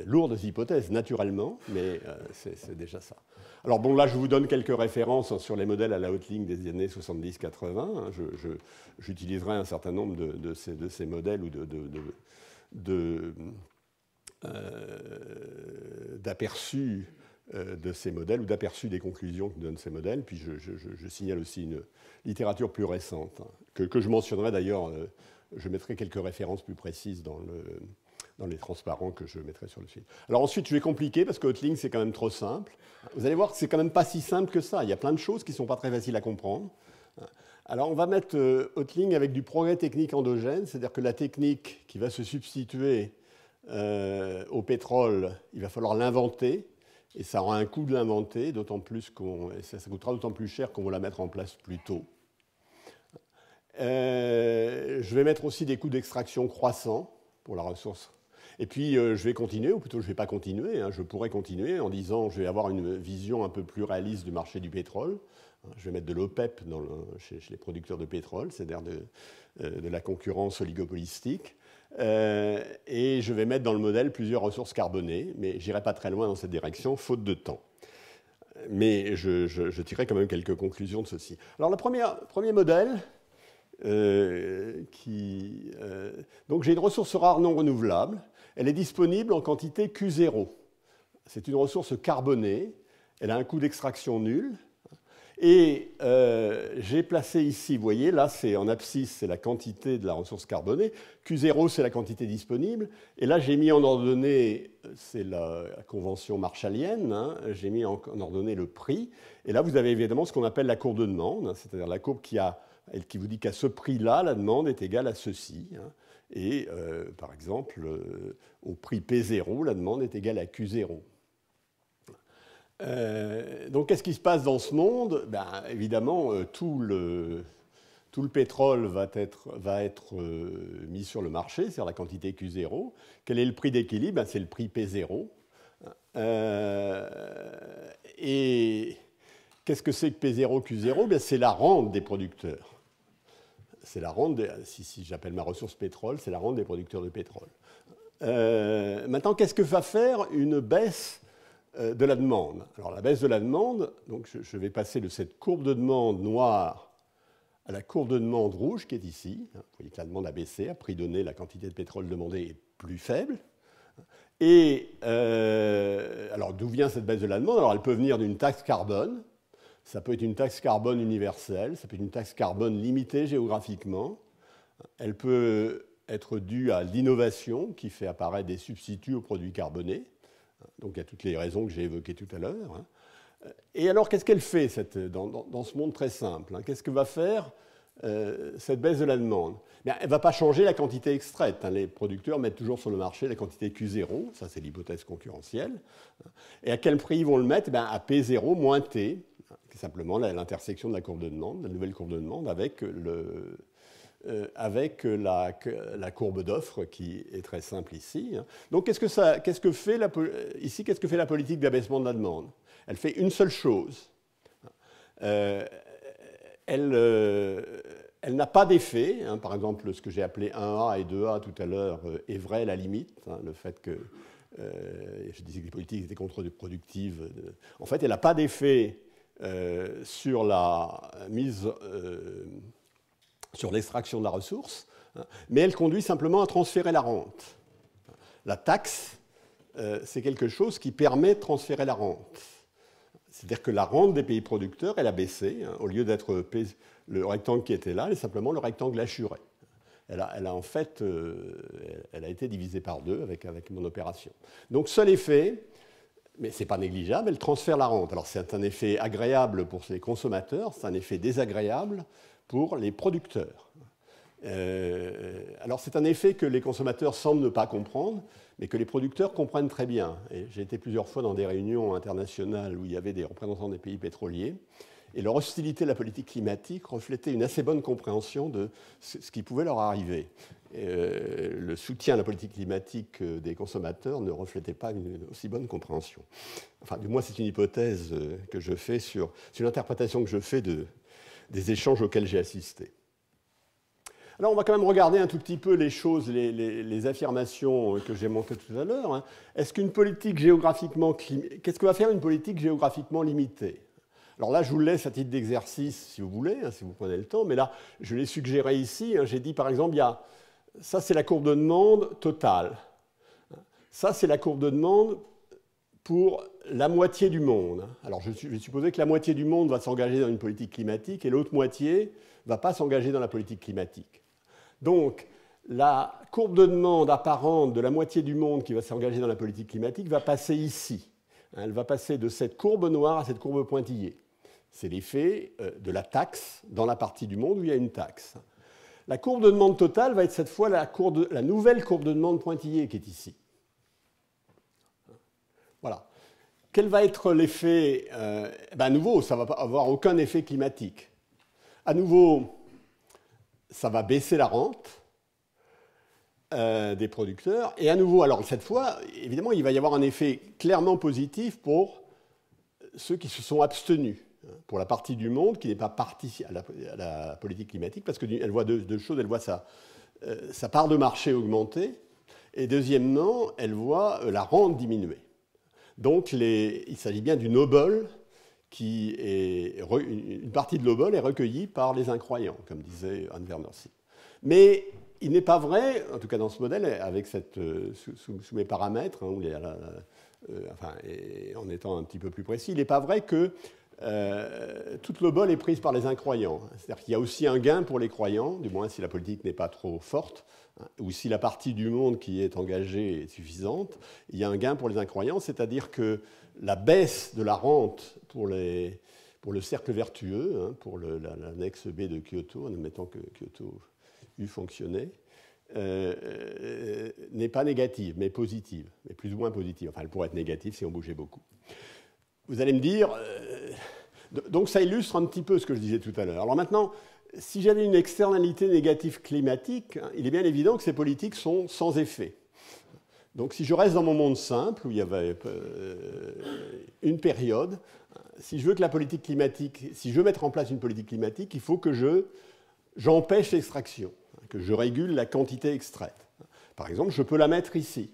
lourdes hypothèses, naturellement, mais c'est déjà ça. Alors bon, là, je vous donne quelques références sur les modèles à la Hotelling des années 70-80. Hein. J'utiliserai un certain nombre de ces modèles ou d'aperçus de ces modèles ou d'aperçus des conclusions que donnent ces modèles. Puis je signale aussi une littérature plus récente, hein, que je mentionnerai d'ailleurs. Je mettrai quelques références plus précises dans les transparents que je mettrai sur le site. Alors ensuite, je vais compliquer parce que Hotelling, c'est quand même trop simple. Vous allez voir que c'est quand même pas si simple que ça. Il y a plein de choses qui ne sont pas très faciles à comprendre. Alors on va mettre Hotelling avec du progrès technique endogène, c'est-à-dire que la technique qui va se substituer au pétrole, il va falloir l'inventer. Et ça aura un coût de l'inventer, ça coûtera d'autant plus cher qu'on va la mettre en place plus tôt. Je vais mettre aussi des coûts d'extraction croissants pour la ressource. Et puis, je vais continuer, ou plutôt je ne vais pas continuer, je pourrais continuer en disant je vais avoir une vision un peu plus réaliste du marché du pétrole. Je vais mettre de l'OPEP chez les producteurs de pétrole, c'est-à-dire de la concurrence oligopolistique. Et je vais mettre dans le modèle plusieurs ressources carbonées, mais je n'irai pas très loin dans cette direction, faute de temps. Mais je tirerai quand même quelques conclusions de ceci. Alors, le premier modèle, donc j'ai une ressource rare non renouvelable. Elle est disponible en quantité Q0. C'est une ressource carbonée. Elle a un coût d'extraction nul. Et j'ai placé ici, vous voyez, là, c'est en abscisse, c'est la quantité de la ressource carbonée. Q0, c'est la quantité disponible. Et là, j'ai mis en ordonnée, c'est la convention marshallienne, j'ai mis en ordonnée le prix. Et là, vous avez évidemment ce qu'on appelle la courbe de demande, c'est-à-dire la courbe qui vous dit qu'à ce prix-là, la demande est égale à ceci. Et par exemple, au prix P0, la demande est égale à Q0. Donc, qu'est-ce qui se passe dans ce monde? Évidemment, tout le pétrole va être mis sur le marché, c'est-à-dire la quantité Q0. Quel est le prix d'équilibre? C'est le prix P0. Et qu'est-ce que c'est que P0, Q0? C'est la rente des producteurs. C'est la rente, si j'appelle ma ressource pétrole, c'est la rente des producteurs de pétrole. Maintenant, qu'est-ce que va faire une baisse de la demande? Alors, la baisse de la demande, donc je vais passer de cette courbe de demande noire à la courbe de demande rouge qui est ici. Vous voyez que la demande a baissé, à prix donné, la quantité de pétrole demandée est plus faible. Et alors, d'où vient cette baisse de la demande? Alors, elle peut venir d'une taxe carbone. Ça peut être une taxe carbone universelle, ça peut être une taxe carbone limitée géographiquement. Elle peut être due à l'innovation qui fait apparaître des substituts aux produits carbonés. Donc il y a toutes les raisons que j'ai évoquées tout à l'heure. Et alors qu'est-ce qu'elle fait dans ce monde très simple? Qu'est-ce que va faire cette baisse de la demande? Elle ne va pas changer la quantité extraite. Les producteurs mettent toujours sur le marché la quantité Q0, ça c'est l'hypothèse concurrentielle. Et à quel prix ils vont le mettre? À P0 moins T, qui est simplement l'intersection de la courbe de demande, la nouvelle courbe de demande, avec la courbe d'offre qui est très simple ici. Donc qu'est-ce que fait la politique d'abaissement de la demande? Elle fait une seule chose. Elle n'a pas d'effet. Par exemple, ce que j'ai appelé 1A et 2A tout à l'heure est vrai à la limite. Le fait que je disais que les politiques étaient contre-productives. En fait, elle n'a pas d'effet sur la mise sur l'extraction de la ressource, mais elle conduit simplement à transférer la rente. La taxe, c'est quelque chose qui permet de transférer la rente. C'est-à-dire que la rente des pays producteurs, elle a baissé. Au lieu d'être le rectangle qui était là, elle est simplement le rectangle assuré. Elle a en fait elle a été divisée par deux avec mon opération. Donc, seul effet, mais ce n'est pas négligeable, elle transfère la rente. Alors, c'est un effet agréable pour les consommateurs, c'est un effet désagréable pour les producteurs. Alors, c'est un effet que les consommateurs semblent ne pas comprendre, mais que les producteurs comprennent très bien. Et j'ai été plusieurs fois dans des réunions internationales où il y avait des représentants des pays pétroliers, et leur hostilité à la politique climatique reflétait une assez bonne compréhension de ce qui pouvait leur arriver. Le soutien à la politique climatique des consommateurs ne reflétait pas une aussi bonne compréhension. Enfin, du moins, c'est une hypothèse que je fais c'est une interprétation que je fais des échanges auxquels j'ai assisté. Alors, on va quand même regarder un tout petit peu les choses, les affirmations que j'ai montrées tout à l'heure. Est-ce qu'une politique qu'est-ce que va faire une politique géographiquement limitée? Alors là, je vous le laisse à titre d'exercice, si vous voulez, si vous prenez le temps, mais là, je l'ai suggéré ici. J'ai dit, par exemple, ça, c'est la courbe de demande totale. Ça, c'est la courbe de demande pour la moitié du monde. Alors, je vais supposer que la moitié du monde va s'engager dans une politique climatique et l'autre moitié ne va pas s'engager dans la politique climatique. Donc, la courbe de demande apparente de la moitié du monde qui va s'engager dans la politique climatique va passer ici. Elle va passer de cette courbe noire à cette courbe pointillée. C'est l'effet de la taxe dans la partie du monde où il y a une taxe. La courbe de demande totale va être cette fois la nouvelle courbe de demande pointillée qui est ici. Voilà. quel va être l'effet? À nouveau, ça ne va pas avoir aucun effet climatique. À nouveau, ça va baisser la rente des producteurs. Et à nouveau, alors cette fois, évidemment, il va y avoir un effet clairement positif pour ceux qui se sont abstenus, pour la partie du monde qui n'est pas partie à la politique climatique, parce qu'elle voit deux choses. Elle voit sa part de marché augmenter, et deuxièmement, elle voit la rente diminuer. Donc il s'agit bien d'une obole qui est... Une partie de l'obole est recueillie par les incroyants, comme disait Anne Werner-Sinn. Mais il n'est pas vrai, en tout cas dans ce modèle, avec sous mes paramètres, hein, en étant un petit peu plus précis, il n'est pas vrai que toute l'obole est prise par les incroyants. C'est-à-dire qu'il y a aussi un gain pour les croyants, du moins si la politique n'est pas trop forte, hein, ou si la partie du monde qui est engagée est suffisante, il y a un gain pour les incroyants, c'est-à-dire que la baisse de la rente pour le cercle vertueux, hein, pour l'annexe B de Kyoto, en admettant que Kyoto eût fonctionné, n'est pas négative, mais positive, mais plus ou moins positive. Enfin, elle pourrait être négative si on bougeait beaucoup. Vous allez me dire... donc ça illustre un petit peu ce que je disais tout à l'heure. Alors maintenant, si j'avais une externalité négative climatique, hein, il est bien évident que ces politiques sont sans effet. Donc si je reste dans mon monde simple, où il y avait une période, si je veux que la politique climatique, si je veux mettre en place une politique climatique, il faut que j'empêche l'extraction, que je régule la quantité extraite. Par exemple, je peux la mettre ici.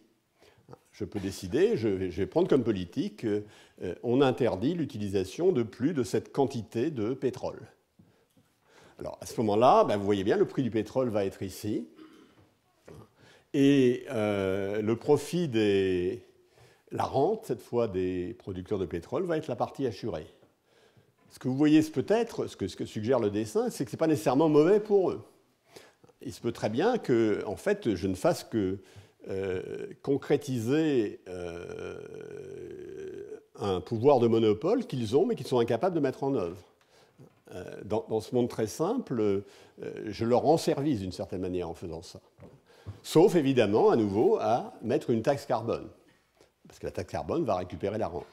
Je peux décider, je vais prendre comme politique, on interdit l'utilisation de plus de cette quantité de pétrole. Alors à ce moment-là, vous voyez bien, le prix du pétrole va être ici. Et le profit la rente, cette fois des producteurs de pétrole, va être la partie assurée. Ce que vous voyez peut-être, ce que suggère le dessin, c'est que ce n'est pas nécessairement mauvais pour eux. Il se peut très bien que, en fait, je ne fasse que concrétiser un pouvoir de monopole qu'ils ont, mais qu'ils sont incapables de mettre en œuvre. Dans ce monde très simple, je leur rends service d'une certaine manière en faisant ça. Sauf, évidemment, à nouveau, à mettre une taxe carbone. Parce que la taxe carbone va récupérer la rente.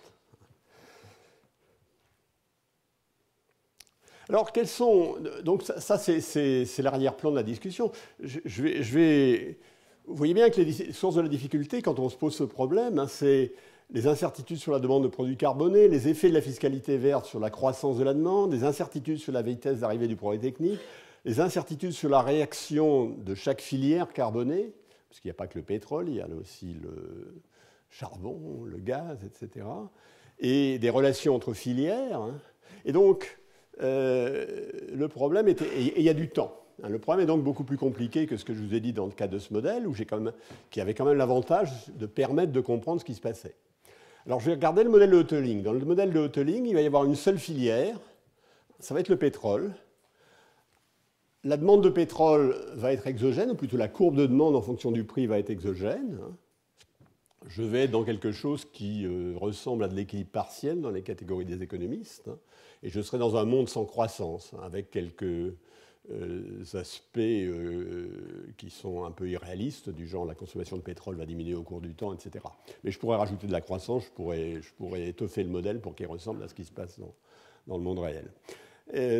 Alors, quels sont... Donc, ça c'est l'arrière-plan de la discussion. Vous voyez bien que les sources de la difficulté, quand on se pose ce problème, hein, c'est les incertitudes sur la demande de produits carbonés, les effets de la fiscalité verte sur la croissance de la demande, les incertitudes sur la vitesse d'arrivée du progrès technique, les incertitudes sur la réaction de chaque filière carbonée, parce qu'il n'y a pas que le pétrole, il y a aussi le charbon, le gaz, etc., et des relations entre filières. Hein. Et donc, le problème était... Et il y a du temps. Hein. Le problème est donc beaucoup plus compliqué que ce que je vous ai dit dans le cas de ce modèle, qui avait quand même l'avantage de permettre de comprendre ce qui se passait. Alors, je vais regarder le modèle de Hotelling. Dans le modèle de Hotelling, il va y avoir une seule filière, ça va être le pétrole. La demande de pétrole va être exogène, ou plutôt la courbe de demande en fonction du prix va être exogène. Je vais être dans quelque chose qui ressemble à de l'équilibre partiel dans les catégories des économistes, et je serai dans un monde sans croissance, avec quelques aspects qui sont un peu irréalistes, du genre la consommation de pétrole va diminuer au cours du temps, etc. Mais je pourrais rajouter de la croissance, je pourrais étoffer le modèle pour qu'il ressemble à ce qui se passe dans le monde réel.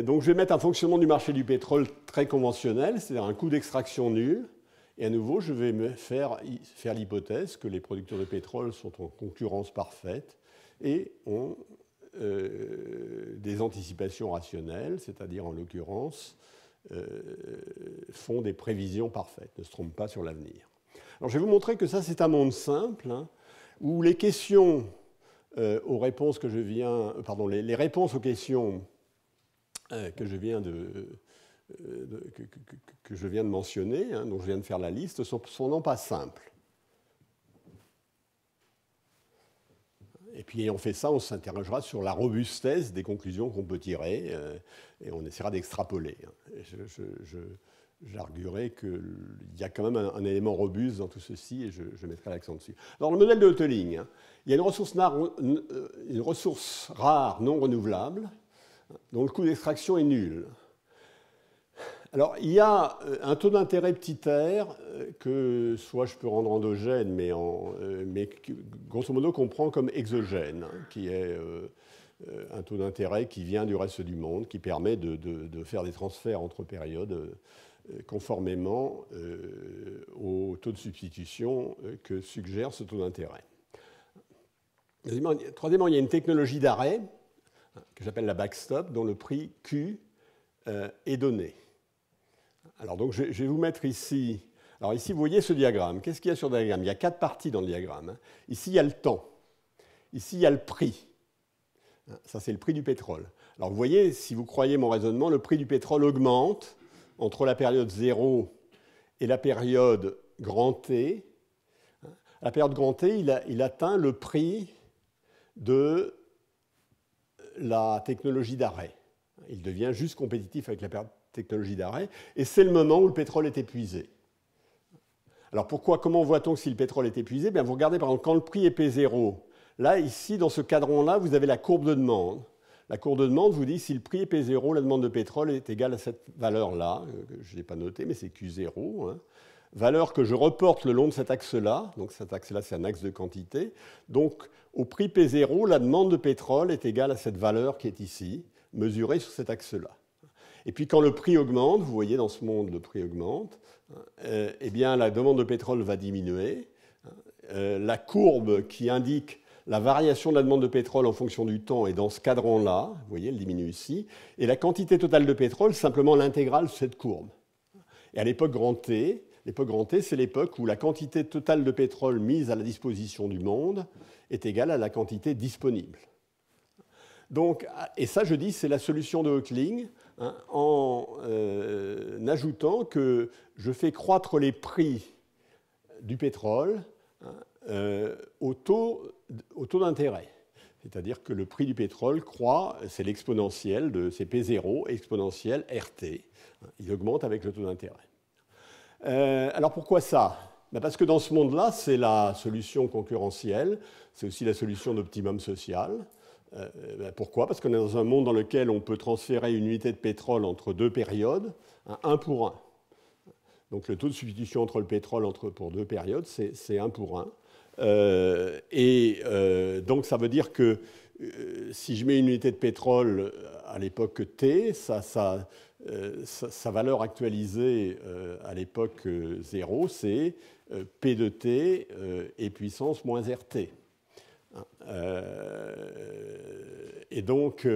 Donc je vais mettre un fonctionnement du marché du pétrole très conventionnel, c'est-à-dire un coût d'extraction nul. Et à nouveau, je vais me faire l'hypothèse que les producteurs de pétrole sont en concurrence parfaite et ont des anticipations rationnelles, c'est-à-dire en l'occurrence font des prévisions parfaites, ne se trompent pas sur l'avenir. Alors je vais vous montrer que ça c'est un monde simple, hein, où les questions aux réponses que je viens, les réponses aux questions que je viens de mentionner, hein, dont je viens de faire la liste, sont non pas simples. Et puis, ayant fait ça, on s'interrogera sur la robustesse des conclusions qu'on peut tirer, et on essaiera d'extrapoler. J'arguerai qu'il y a quand même un élément robuste dans tout ceci, et je mettrai l'accent dessus. Dans le modèle de Hotelling, hein, il y a une ressource rare non renouvelable, dont le coût d'extraction est nul. Alors, il y a un taux d'intérêt petit r que soit je peux rendre endogène, mais grosso modo qu'on prend comme exogène, hein, qui est un taux d'intérêt qui vient du reste du monde, qui permet de faire des transferts entre périodes conformément au taux de substitution que suggère ce taux d'intérêt. Troisièmement, il y a une technologie d'arrêt que j'appelle la backstop, dont le prix Q est donné. Alors, donc, je vais vous mettre ici. Alors, ici, vous voyez ce diagramme. Qu'est-ce qu'il y a sur le diagramme? Il y a 4 parties dans le diagramme. Ici, il y a le temps. Ici, il y a le prix. Ça, c'est le prix du pétrole. Alors, vous voyez, si vous croyez mon raisonnement, le prix du pétrole augmente entre la période 0 et la période grand T. À la période grand T, il atteint le prix de la technologie d'arrêt. Il devient juste compétitif avec la technologie d'arrêt, et c'est le moment où le pétrole est épuisé. Alors comment voit-on si le pétrole est épuisé? Bien, vous regardez par exemple quand le prix est P0. Là, ici, dans ce cadran-là, vous avez la courbe de demande. La courbe de demande vous dit si le prix est P0, la demande de pétrole est égale à cette valeur-là, que je n'ai pas notée, mais c'est Q0. Hein. Valeur que je reporte le long de cet axe-là. Donc cet axe-là, c'est un axe de quantité. Donc au prix P0, la demande de pétrole est égale à cette valeur qui est ici, mesurée sur cet axe-là. Et puis quand le prix augmente, vous voyez dans ce monde le prix augmente, eh bien la demande de pétrole va diminuer. La courbe qui indique la variation de la demande de pétrole en fonction du temps est dans ce cadran-là, vous voyez, elle diminue ici, et la quantité totale de pétrole, c'est simplement l'intégrale de cette courbe. Et à l'époque grand T, c'est l'époque où la quantité totale de pétrole mise à la disposition du monde est égale à la quantité disponible. Donc, et ça, je dis, c'est la solution de Hoecling, hein, en ajoutant que je fais croître les prix du pétrole au taux d'intérêt. C'est-à-dire que le prix du pétrole croît, c'est l'exponentielle, c'est P0 exponentielle RT. Il augmente avec le taux d'intérêt. Alors pourquoi ça? Parce que dans ce monde-là, c'est la solution concurrentielle, c'est aussi la solution d'optimum social. Pourquoi? Parce qu'on est dans un monde dans lequel on peut transférer une unité de pétrole entre deux périodes, 1 pour 1. Donc le taux de substitution entre le pétrole pour deux périodes, c'est 1 pour 1. Donc ça veut dire que si je mets une unité de pétrole à l'époque T, sa valeur actualisée à l'époque 0, c'est P de T et puissance moins RT. Et donc,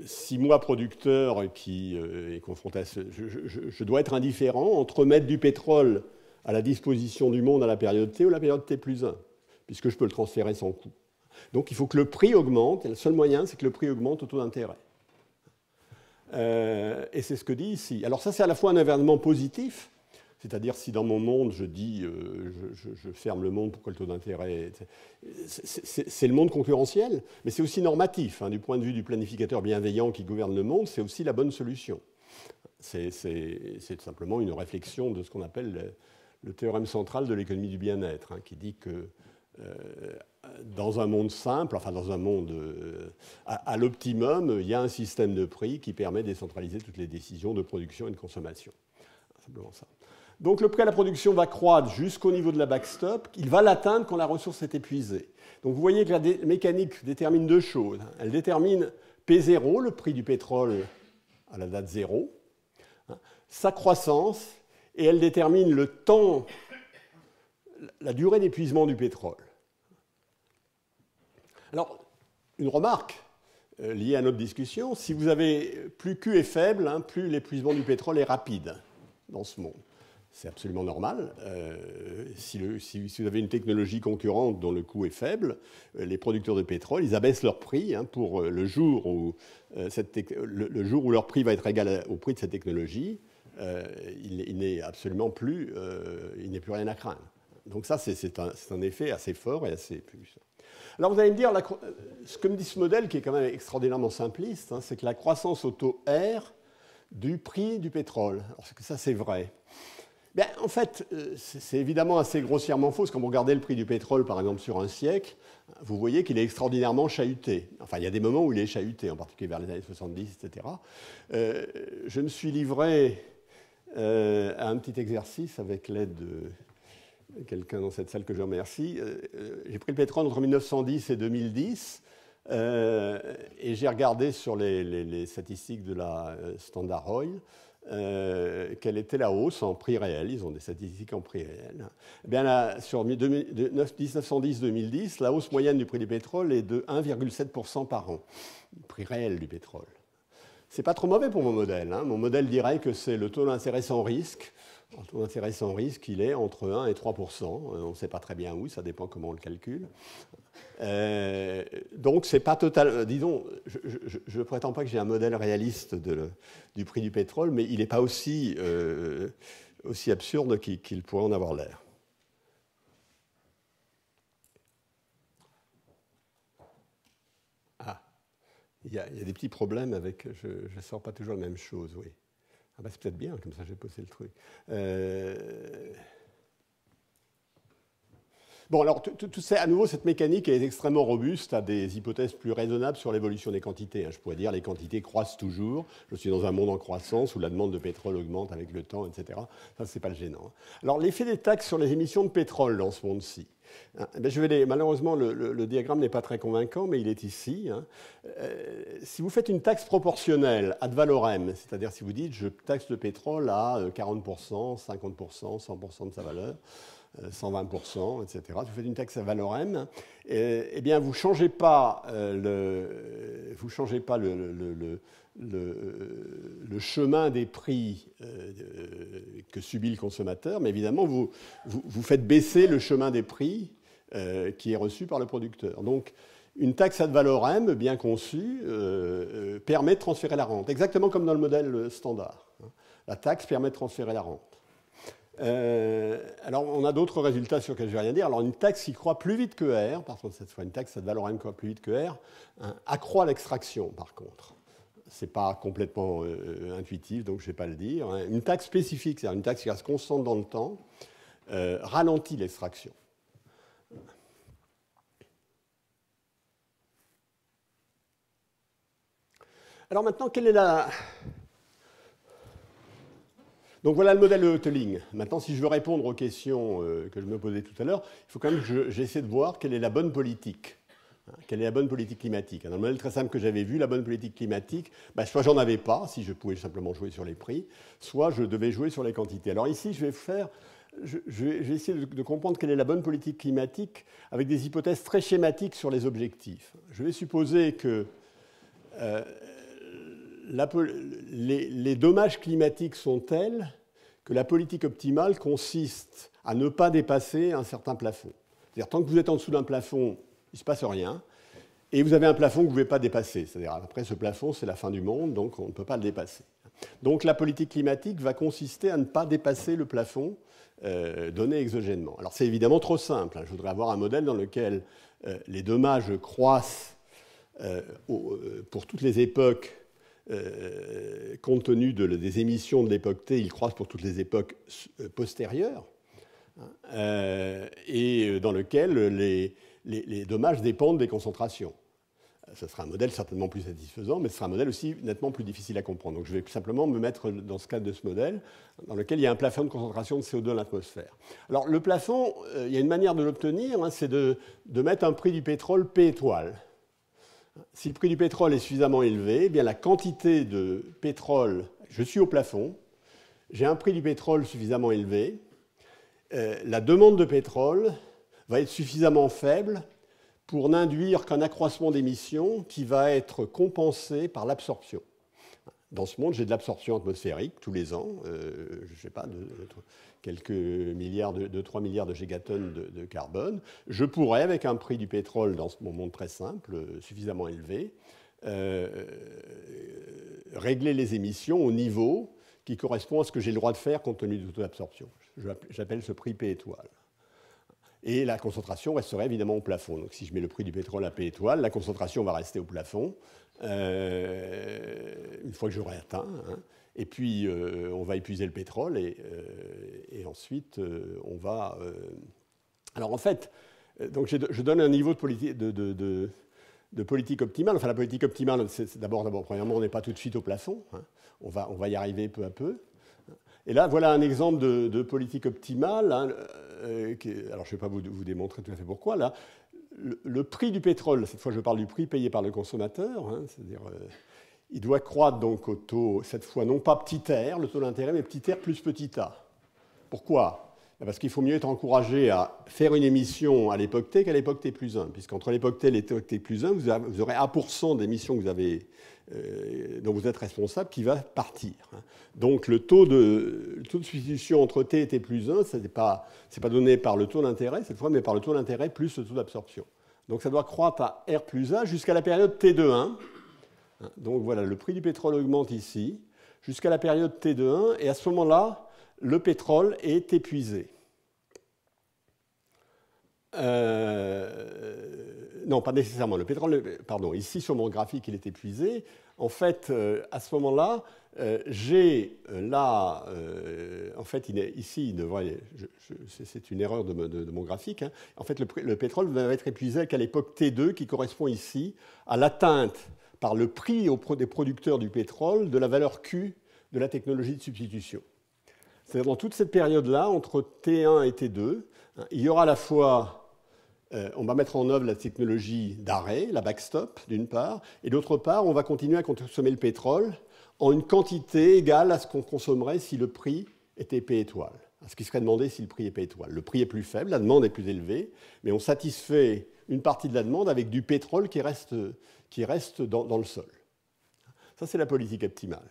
si moi, producteur qui est confronté à je dois être indifférent entre mettre du pétrole à la disposition du monde à la période T ou la période T plus 1, puisque je peux le transférer sans coût. Donc il faut que le prix augmente, et le seul moyen, c'est que le prix augmente au taux d'intérêt. Et c'est ce que dit ici. Alors ça, c'est à la fois un événement positif, c'est-à-dire si dans mon monde, je dis, je ferme le monde pour que le taux d'intérêt... C'est le monde concurrentiel, mais c'est aussi normatif. Hein, du point de vue du planificateur bienveillant qui gouverne le monde, c'est aussi la bonne solution. C'est simplement une réflexion de ce qu'on appelle le théorème central de l'économie du bien-être, hein, qui dit que dans un monde simple, enfin dans un monde à l'optimum, il y a un système de prix qui permet de décentraliser toutes les décisions de production et de consommation. Simplement ça. Donc le prix à la production va croître jusqu'au niveau de la backstop. Il va l'atteindre quand la ressource est épuisée. Donc vous voyez que la mécanique détermine deux choses. Elle détermine P0, le prix du pétrole à la date 0, sa croissance, et elle détermine le temps, la durée d'épuisement du pétrole. Alors, une remarque liée à notre discussion, si vous avez plus Q est faible, hein, plus l'épuisement du pétrole est rapide dans ce monde. C'est absolument normal. Si vous avez une technologie concurrente dont le coût est faible, les producteurs de pétrole, ils abaissent leur prix hein, pour le jour où leur prix va être égal au prix de cette technologie, il n'est absolument plus, il n'est plus rien à craindre. Donc ça, c'est un effet assez fort et assez puissant. Alors vous allez me dire, ce que me dit ce modèle, qui est quand même extraordinairement simpliste, hein, c'est que la croissance au taux R du prix du pétrole, alors ça c'est vrai. Bien, en fait, c'est évidemment assez grossièrement faux. Quand vous regardez le prix du pétrole, par exemple, sur un siècle, vous voyez qu'il est extraordinairement chahuté. Enfin, il y a des moments où il est chahuté, en particulier vers les années 70, etc. Je me suis livré à un petit exercice avec l'aide de quelqu'un dans cette salle que je remercie. J'ai pris le pétrole entre 1910 et 2010. Et j'ai regardé sur les statistiques de la Standard Oil quelle était la hausse en prix réel. Ils ont des statistiques en prix réel. Eh bien là, sur 1910-2010, la hausse moyenne du prix du pétrole est de 1,7% par an. Le prix réel du pétrole. C'est pas trop mauvais pour mon modèle. Hein. Mon modèle dirait que c'est le taux d'intérêt sans risque. Le taux d'intérêt sans risque, il est entre 1 et 3%. On ne sait pas très bien où, ça dépend comment on le calcule. Donc, c'est pas total. Disons, je ne prétends pas que j'ai un modèle réaliste du prix du pétrole, mais il n'est pas aussi absurde qu'il pourrait en avoir l'air. Ah, il y a des petits problèmes avec. Je ne sors pas toujours la même chose, oui. Ah ben, c'est peut-être bien, comme ça j'ai posé le truc. Bon, alors, à nouveau, cette mécanique est extrêmement robuste à des hypothèses plus raisonnables sur l'évolution des quantités. Je pourrais dire que les quantités croissent toujours. Je suis dans un monde en croissance où la demande de pétrole augmente avec le temps, etc. Ça, ce n'est pas le gênant. Alors, l'effet des taxes sur les émissions de pétrole dans ce monde-ci. Malheureusement, le diagramme n'est pas très convaincant, mais il est ici. Si vous faites une taxe proportionnelle ad valorem, c'est-à-dire si vous dites je taxe le pétrole à 40%, 50%, 100% de sa valeur, 120%, etc. Vous faites une taxe à valorem, eh bien, vous ne changez pas, le chemin des prix que subit le consommateur, mais évidemment, vous faites baisser le chemin des prix qui est reçu par le producteur. Donc, une taxe ad valorem, bien conçue, permet de transférer la rente, exactement comme dans le modèle standard. La taxe permet de transférer la rente. Alors, on a d'autres résultats sur lesquels je ne vais rien dire. Alors, une taxe qui croît plus vite que R, par contre, cette fois, une taxe ad valorem croît plus vite que R, accroît l'extraction, par contre. Ce n'est pas complètement intuitif, donc je ne vais pas le dire. Une taxe spécifique, c'est-à-dire une taxe qui reste constante dans le temps, ralentit l'extraction. Alors maintenant, quelle est la... Donc voilà le modèle de Hotelling. Maintenant, si je veux répondre aux questions que je me posais tout à l'heure, il faut quand même que j'essaie de voir quelle est la bonne politique. Quelle est la bonne politique climatique? Dans le modèle très simple que j'avais vu, la bonne politique climatique, soit j'en avais pas, si je pouvais simplement jouer sur les prix, soit je devais jouer sur les quantités. Alors ici, je vais essayer de comprendre quelle est la bonne politique climatique avec des hypothèses très schématiques sur les objectifs. Je vais supposer que les dommages climatiques sont tels que la politique optimale consiste à ne pas dépasser un certain plafond. C'est-à-dire, tant que vous êtes en dessous d'un plafond, il ne se passe rien, et vous avez un plafond que vous ne pouvez pas dépasser. C'est-à-dire, après ce plafond, c'est la fin du monde, donc on ne peut pas le dépasser. Donc la politique climatique va consister à ne pas dépasser le plafond donné exogènement. Alors c'est évidemment trop simple. Je voudrais avoir un modèle dans lequel les dommages croissent pour toutes les époques, compte tenu des émissions de l'époque T, ils croissent pour toutes les époques postérieures, et dans lequel les dommages dépendent des concentrations. Ce sera un modèle certainement plus satisfaisant, mais ce sera un modèle aussi nettement plus difficile à comprendre. Donc je vais simplement me mettre dans ce cadre de ce modèle, dans lequel il y a un plafond de concentration de CO2 dans l'atmosphère. Alors le plafond, il y a une manière de l'obtenir, c'est de mettre un prix du pétrole P étoile. Si le prix du pétrole est suffisamment élevé, eh bien la quantité de pétrole, je suis au plafond, j'ai un prix du pétrole suffisamment élevé, la demande de pétrole va être suffisamment faible pour n'induire qu'un accroissement d'émissions qui va être compensé par l'absorption. Dans ce monde, j'ai de l'absorption atmosphérique tous les ans, je ne sais pas, quelques milliards, 2-3 milliards de gigatonnes de carbone. Je pourrais, avec un prix du pétrole dans mon monde très simple, suffisamment élevé, régler les émissions au niveau qui correspond à ce que j'ai le droit de faire compte tenu de toute absorption. J'appelle ce prix P étoile. Et la concentration resterait évidemment au plafond. Donc si je mets le prix du pétrole à P étoile, la concentration va rester au plafond, une fois que j'aurai atteint. Et puis on va épuiser le pétrole et et ensuite, on va... Alors, en fait, donc je donne un niveau de politique optimale. Enfin, la politique optimale, c'est d'abord, premièrement, on n'est pas tout de suite au plafond. Hein. On va y arriver peu à peu. Et là, voilà un exemple de politique optimale. Hein, alors, je ne vais pas vous démontrer tout à fait pourquoi. Là, le prix du pétrole, cette fois je parle du prix payé par le consommateur, hein, c'est-à-dire il doit croître donc au taux, cette fois non pas petit r, le taux d'intérêt, mais petit r plus petit a. Pourquoi ? Parce qu'il faut mieux être encouragé à faire une émission à l'époque T qu'à l'époque T plus 1, puisqu'entre l'époque T et l'époque T plus 1, vous aurez 1% d'émissions que vous avez, dont vous êtes responsable qui va partir. Donc le taux de substitution entre T et T plus 1, ce n'est pas donné par le taux d'intérêt cette fois, mais par le taux d'intérêt plus le taux d'absorption. Donc ça doit croître à R plus A jusqu'à la période T de 1. Donc voilà, le prix du pétrole augmente ici, jusqu'à la période T de 1, et à ce moment-là, le pétrole est épuisé. Non, pas nécessairement. Le pétrole, pardon, ici sur mon graphique, il est épuisé. En fait, à ce moment-là, j'ai là, en fait, ici, c'est une erreur de mon graphique. Hein. En fait, le pétrole va être épuisé qu'à l'époque T2, qui correspond ici à l'atteinte par le prix des producteurs du pétrole de la valeur Q de la technologie de substitution. C'est-à-dire dans toute cette période-là, entre T1 et T2, il y aura à la fois, on va mettre en œuvre la technologie d'arrêt, la backstop, d'une part, et d'autre part, on va continuer à consommer le pétrole en une quantité égale à ce qu'on consommerait si le prix était P étoile, à ce qui serait demandé si le prix est P étoile. Le prix est plus faible, la demande est plus élevée, mais on satisfait une partie de la demande avec du pétrole qui reste dans le sol. Ça, c'est la politique optimale.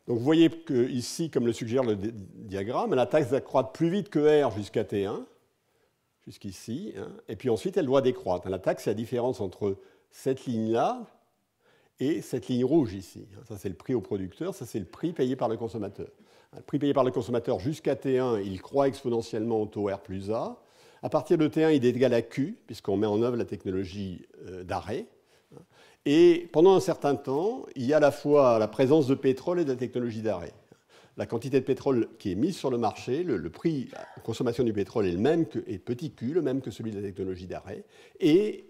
Donc vous voyez qu'ici, comme le suggère le diagramme, la taxe va croître plus vite que R jusqu'à T1, jusqu'ici, hein, et puis ensuite elle doit décroître. La taxe, c'est la différence entre cette ligne-là et cette ligne rouge ici. Ça, c'est le prix au producteur, ça, c'est le prix payé par le consommateur. Le prix payé par le consommateur jusqu'à T1, il croît exponentiellement au taux R plus A. À partir de T1, il est égal à Q, puisqu'on met en œuvre la technologie d'arrêt. Et pendant un certain temps, il y a à la fois la présence de pétrole et de la technologie d'arrêt. La quantité de pétrole qui est mise sur le marché, le prix de consommation du pétrole est le même est petit q, le même que celui de la technologie d'arrêt, et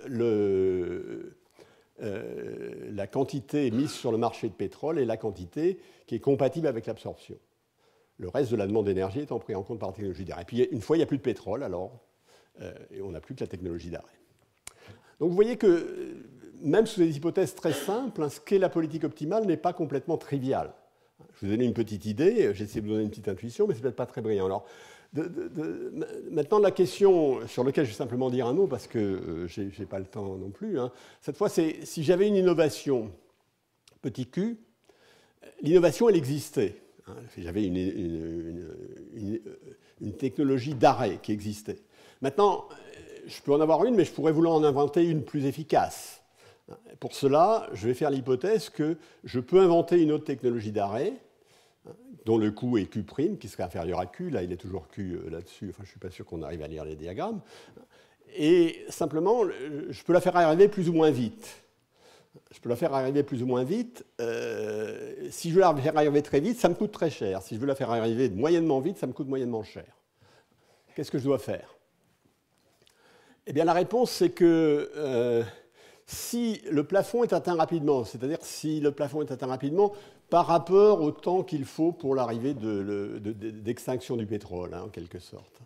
la quantité mise sur le marché de pétrole est la quantité qui est compatible avec l'absorption. Le reste de la demande d'énergie étant pris en compte par la technologie d'arrêt. Puis une fois il n'y a plus de pétrole, alors et on n'a plus que la technologie d'arrêt. Donc vous voyez que même sous des hypothèses très simples, ce qu'est la politique optimale n'est pas complètement trivial. Je vous ai donné une petite idée, j'ai essayé de vous donner une petite intuition, mais ce n'est peut-être pas très brillant. Alors, maintenant, la question sur laquelle je vais simplement dire un mot, parce que je n'ai pas le temps non plus, hein. Cette fois, c'est si j'avais une innovation, petit q, l'innovation, elle existait. Hein. J'avais une technologie d'arrêt qui existait. Maintenant, je peux en avoir une, mais je pourrais vouloir en inventer une plus efficace. Pour cela, je vais faire l'hypothèse que je peux inventer une autre technologie d'arrêt, dont le coût est Q', qui serait inférieur à Q. Là, il est toujours Q là-dessus. Enfin, je ne suis pas sûr qu'on arrive à lire les diagrammes. Et simplement, je peux la faire arriver plus ou moins vite. Je peux la faire arriver plus ou moins vite. Si je veux la faire arriver très vite, ça me coûte très cher. Si je veux la faire arriver moyennement vite, ça me coûte moyennement cher. Qu'est-ce que je dois faire ? Eh bien, la réponse, c'est que si le plafond est atteint rapidement, c'est-à-dire si le plafond est atteint rapidement par rapport au temps qu'il faut pour l'arrivée d'extinction du pétrole, hein, en quelque sorte.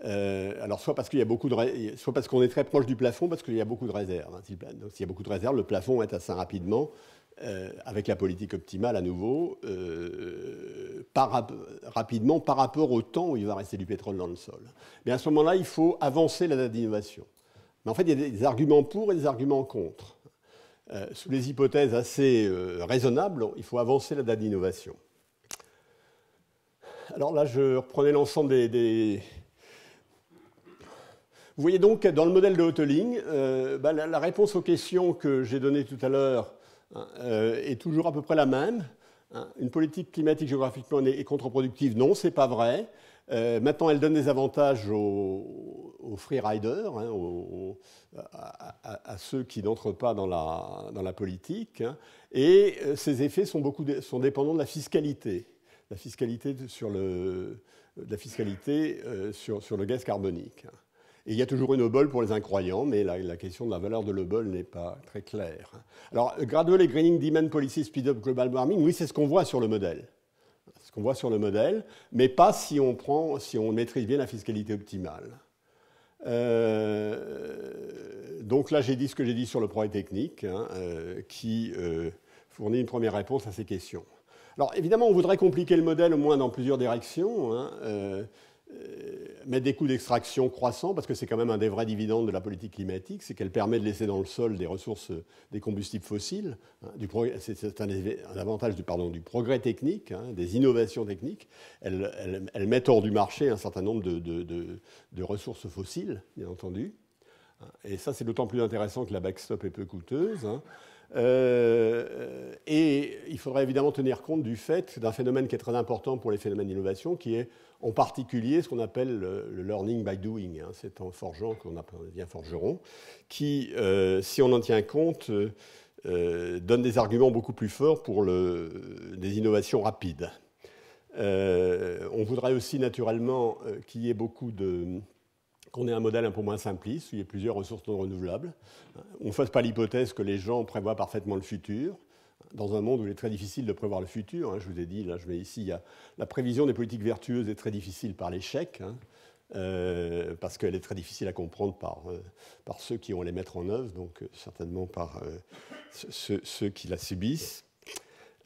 Alors, soit parce qu'il y a beaucoup soit parce qu'on est très proche du plafond, parce qu'il y a beaucoup de réserves. Hein. Donc, s'il y a beaucoup de réserves, le plafond est atteint rapidement, avec la politique optimale à nouveau, rapidement par rapport au temps où il va rester du pétrole dans le sol. Mais à ce moment-là, il faut avancer la date d'innovation. Mais en fait, il y a des arguments pour et des arguments contre. Sous les hypothèses assez raisonnables, il faut avancer la date d'innovation. Alors là, je reprenais l'ensemble des... Vous voyez donc, dans le modèle de Hotelling, la réponse aux questions que j'ai données tout à l'heure est toujours à peu près la même. Une politique climatique géographiquement est contre-productive, non, ce n'est pas vrai. Maintenant, elle donne des avantages aux free riders, hein, à ceux qui n'entrent pas dans la politique. Hein, et ces effets sont dépendants de la fiscalité. la fiscalité sur le gaz carbonique. Et il y a toujours une obole pour les incroyants, mais la question de la valeur de l'obole n'est pas très claire. Alors, Gradual et Greening Demand Policy Speed Up Global Warming, oui, c'est ce qu'on voit sur le modèle. Ce qu'on voit sur le modèle, mais pas si on maîtrise bien la fiscalité optimale. Donc là, j'ai dit ce que j'ai dit sur le progrès technique, qui fournit une première réponse à ces questions. Alors, évidemment, on voudrait compliquer le modèle au moins dans plusieurs directions, mettre des coûts d'extraction croissants, parce que c'est quand même un des vrais dividendes de la politique climatique, c'est qu'elle permet de laisser dans le sol des ressources, des combustibles fossiles. C'est un avantage du progrès technique, des innovations techniques. Elles mettent hors du marché un certain nombre de ressources fossiles, bien entendu. Et ça, c'est d'autant plus intéressant que la backstop est peu coûteuse. Et il faudrait évidemment tenir compte du fait d'un phénomène qui est très important pour les phénomènes d'innovation, qui est en particulier ce qu'on appelle le learning by doing. C'est en forgeant qu'on devient forgeron, qui, si on en tient compte, donne des arguments beaucoup plus forts pour des innovations rapides. On voudrait aussi naturellement qu'il y ait qu'on ait un modèle un peu moins simpliste, où il y ait plusieurs ressources non renouvelables. On ne fasse pas l'hypothèse que les gens prévoient parfaitement le futur. Dans un monde où il est très difficile de prévoir le futur, je vous ai dit, là je mets ici, la prévision des politiques vertueuses est très difficile par l'échec, parce qu'elle est très difficile à comprendre par ceux qui vont les mettre en œuvre, donc certainement par ceux qui la subissent.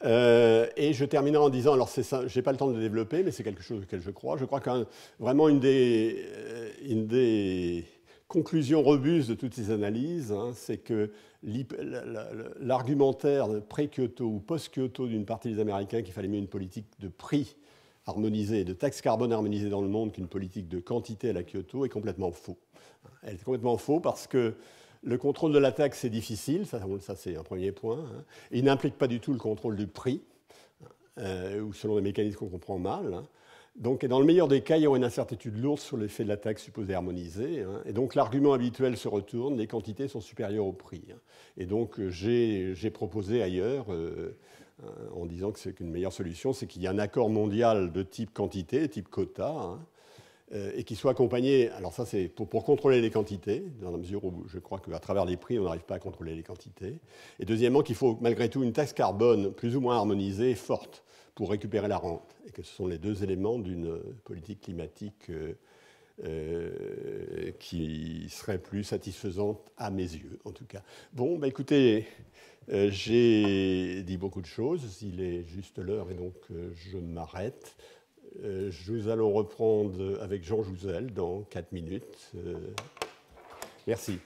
Et je terminerai en disant, alors c'est ça, je n'ai pas le temps de le développer, mais c'est quelque chose auquel je crois. Je crois que vraiment une des conclusion robustes de toutes ces analyses, c'est que l'argumentaire pré-Kyoto ou post-Kyoto d'une partie des Américains qu'il fallait mieux une politique de prix harmonisée, de taxe carbone harmonisée dans le monde qu'une politique de quantité à la Kyoto est complètement faux. Elle est complètement faux parce que le contrôle de la taxe, c'est difficile, ça c'est un premier point. Il n'implique pas du tout le contrôle du prix, ou selon des mécanismes qu'on comprend mal. Donc, dans le meilleur des cas, il y aura une incertitude lourde sur l'effet de la taxe supposée harmonisée. Et donc, l'argument habituel se retourne, les quantités sont supérieures au prix. Et donc, j'ai proposé ailleurs, en disant que c'est qu'une meilleure solution, c'est qu'il y ait un accord mondial de type quantité, type quota, et qui soit accompagné. Alors, ça, c'est pour contrôler les quantités, dans la mesure où je crois qu'à travers les prix, on n'arrive pas à contrôler les quantités. Et deuxièmement, qu'il faut malgré tout une taxe carbone plus ou moins harmonisée et forte, pour récupérer la rente, et que ce sont les deux éléments d'une politique climatique qui serait plus satisfaisante à mes yeux, en tout cas. Bon, écoutez, j'ai dit beaucoup de choses, il est juste l'heure, et donc je m'arrête. Nous allons reprendre avec Jean Jouzel dans 4 minutes. Merci.